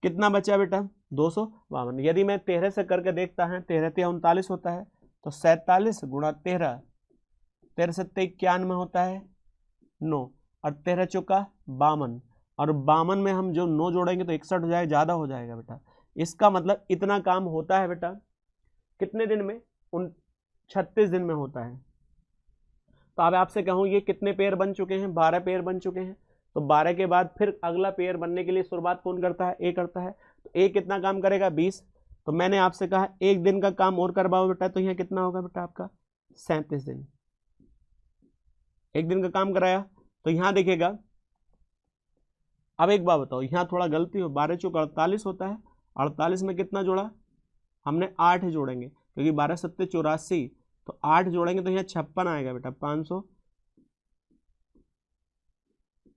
कितना बचा बेटा 252। यदि मैं 13 से करके देखता है, 13 ते 39 होता है, तो 47 गुणा 13, 13 सत्ते 91 होता है 9, और 13 चौका 52, और 52 में हम जो 9 जोड़ेंगे तो 61 हो जाएगा, ज़्यादा हो जाएगा बेटा। इसका मतलब इतना काम होता है बेटा कितने दिन में, 36 दिन में होता है। तो अब आपसे कहूँ ये कितने पेयर बन चुके हैं, 12 पेयर बन चुके हैं। तो 12 के बाद फिर अगला पेयर बनने के लिए शुरुआत कौन करता है, ए करता है। तो ए कितना काम करेगा 20। तो मैंने आपसे कहा एक दिन का काम और करवाओ बेटा, तो यहाँ कितना होगा बेटा आपका 37 दिन। एक दिन का काम कराया, तो यहाँ देखिएगा। अब एक बात बताओ, यहाँ थोड़ा गलती हो, 12 चौक 48 होता है, 48 में कितना जोड़ा हमने, 8 जोड़ेंगे, क्योंकि 12 सत्ते 84, तो 8 जोड़ेंगे तो यहाँ 56 आएगा बेटा, 500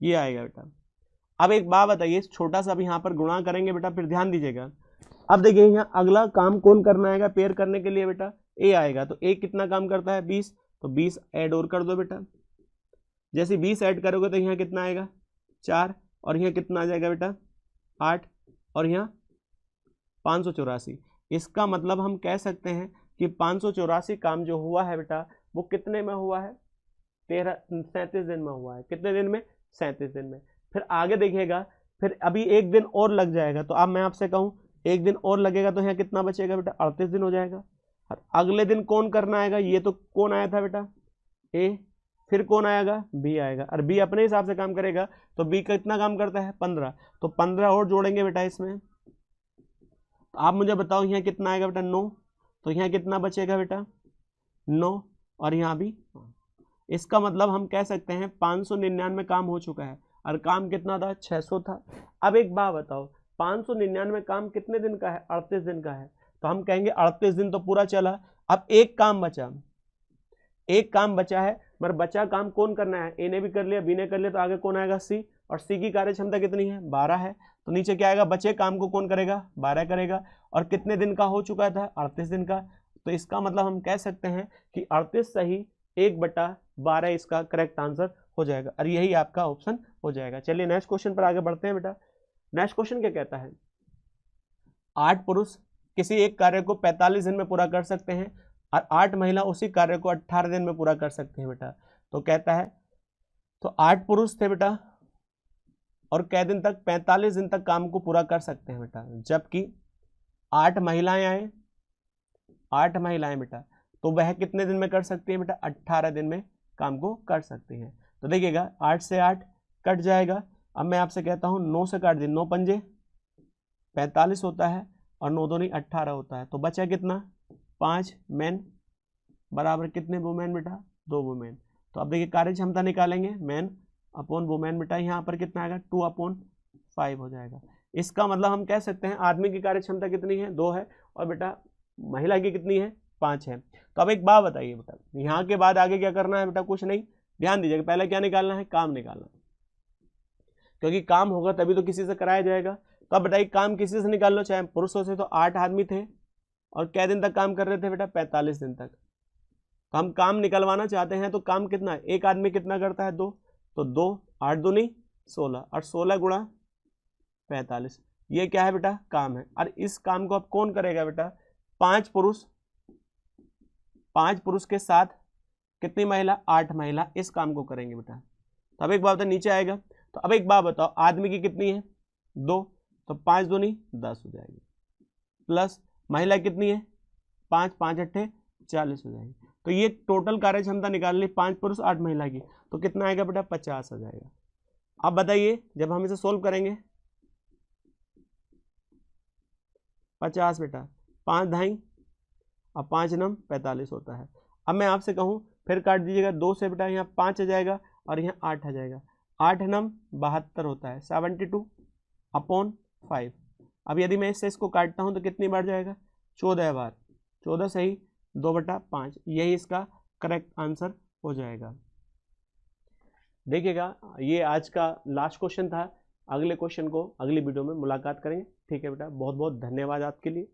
ये आएगा बेटा। अब एक बात बताइए, छोटा सा अब यहाँ पर गुणा करेंगे बेटा, फिर ध्यान दीजिएगा। अब देखिए यहाँ अगला काम कौन करना आएगा पेयर करने के लिए बेटा, ए आएगा। तो ए कितना काम करता है 20, तो 20 ऐड और कर दो बेटा। जैसे 20 ऐड करोगे तो यहाँ कितना आएगा 4, और यहाँ कितना आ जाएगा बेटा 8, और यहाँ 584। इसका मतलब हम कह सकते हैं कि 584 काम जो हुआ है बेटा वो कितने में हुआ है, 37 दिन में हुआ है। कितने दिन में, 37 दिन में। फिर आगे देखिएगा, फिर अभी एक दिन और लग जाएगा। तो अब मैं आपसे कहूँ एक दिन और लगेगा तो यहाँ कितना बचेगा बेटा, 38 दिन हो जाएगा। और अगले दिन कौन करना आएगा, ये तो कौन आया था बेटा ए, फिर कौन आएगा बी आएगा, और बी अपने हिसाब से काम करेगा। तो बी कितना काम करता है 15, तो 15 और जोड़ेंगे बेटा इसमें। तो आप मुझे बताओ यहाँ कितना आएगा बेटा 9, तो यहाँ कितना बचेगा बेटा 9, और यहाँ भी। इसका मतलब हम कह सकते हैं 599 काम हो चुका है, और काम कितना था 600 था। अब एक बात बताओ, 599 काम कितने दिन का है, 38 दिन का है। तो हम कहेंगे 38 दिन तो पूरा चला, अब एक काम बचा, एक काम बचा है। मगर बचा काम कौन करना है, ए ने भी कर लिया, बी ने कर लिया, तो आगे कौन आएगा सी, और सी की कार्य क्षमता कितनी है 12 है। तो नीचे क्या आएगा, बचे काम को कौन करेगा 12 करेगा, और कितने दिन का हो चुका था 38 दिन का। तो इसका मतलब हम कह सकते हैं कि 38 सही 1/12 इसका करेक्ट आंसर हो जाएगा, और यही आपका ऑप्शन हो जाएगा। चलिए नेक्स्ट क्वेश्चन पर आगे बढ़ते हैं बेटा। नेक्स्ट क्वेश्चन क्या कहता है, 8 पुरुष किसी एक कार्य को 45 दिन में पूरा कर सकते हैं, और 8 महिला उसी कार्य को 18 दिन में पूरा कर सकते हैं बेटा। तो कहता है, तो 8 पुरुष थे बेटा, और कै दिन तक 45 दिन तक काम को पूरा कर सकते हैं बेटा, जबकि 8 महिलाएं आए, 8 महिलाएं बेटा, तो वह कितने दिन में कर सकती है बेटा 18 दिन में काम को कर सकती हैं। तो देखिएगा 8 से 8 कट जाएगा। अब मैं आपसे कहता हूँ 9 से काट दी, 9 पंजे 45 होता है, और 9 दूनी 18 होता है। तो बचा कितना 5 मैन बराबर कितने वुमेन बेटा 2 वुमेन। तो अब देखिए कार्य क्षमता निकालेंगे, मैन अपॉन वुमेन बेटा, यहाँ पर कितना आएगा 2/5 हो जाएगा। इसका मतलब हम कह सकते हैं आदमी की कार्य क्षमता कितनी है 2 है, और बेटा महिला की कितनी है 5 है। तो अब एक बात बताइए बेटा, यहाँ के बाद आगे क्या करना है बेटा, कुछ नहीं, ध्यान दीजिएगा। पहले क्या निकालना है, काम निकालना, क्योंकि काम होगा तभी तो किसी से कराया जाएगा। तो अब बताइए काम किसी से निकाल लो, चाहे पुरुषों से। तो 8 आदमी थे, और कै दिन तक काम कर रहे थे बेटा 45 दिन तक। तो हम काम निकलवाना चाहते हैं, तो काम कितना है, एक आदमी कितना करता है 2, तो 2 8 दूनी 16, और 16 गुणा 45, ये क्या है बेटा काम है। और इस काम को अब कौन करेगा बेटा, 5 पुरुष, 5 पुरुष के साथ कितनी महिला 8 महिला इस काम को करेंगे बेटा। तो अब एक बात बताओ नीचे आएगा। तो अब एक बात बताओ, आदमी की कितनी है 2, तो 5 दूनी 10 हो जाएगी, प्लस महिला कितनी है 5, 5 अट्ठे 40 हो जाएगी। तो ये टोटल कार्य क्षमता निकालनी 5 पुरुष 8 महिला की, तो कितना आएगा बेटा 50 आ जाएगा। अब बताइए जब हम इसे सोल्व करेंगे, 50 बेटा 5 ढाई और 5 नम 45 होता है। अब मैं आपसे कहूँ फिर काट दीजिएगा 2 से बेटा, यहाँ 5 आ जाएगा और यहाँ 8 आ जाएगा, 8 नम 72 होता है, 72/5। अब यदि मैं इससे इसको काटता हूँ तो कितनी बार जाएगा 14 बार, 14 सही 2/5, यही इसका करेक्ट आंसर हो जाएगा। देखिएगा ये आज का लास्ट क्वेश्चन था। अगले क्वेश्चन को अगली वीडियो में मुलाकात करेंगे। ठीक है बेटा, बहुत बहुत धन्यवाद आपके लिए।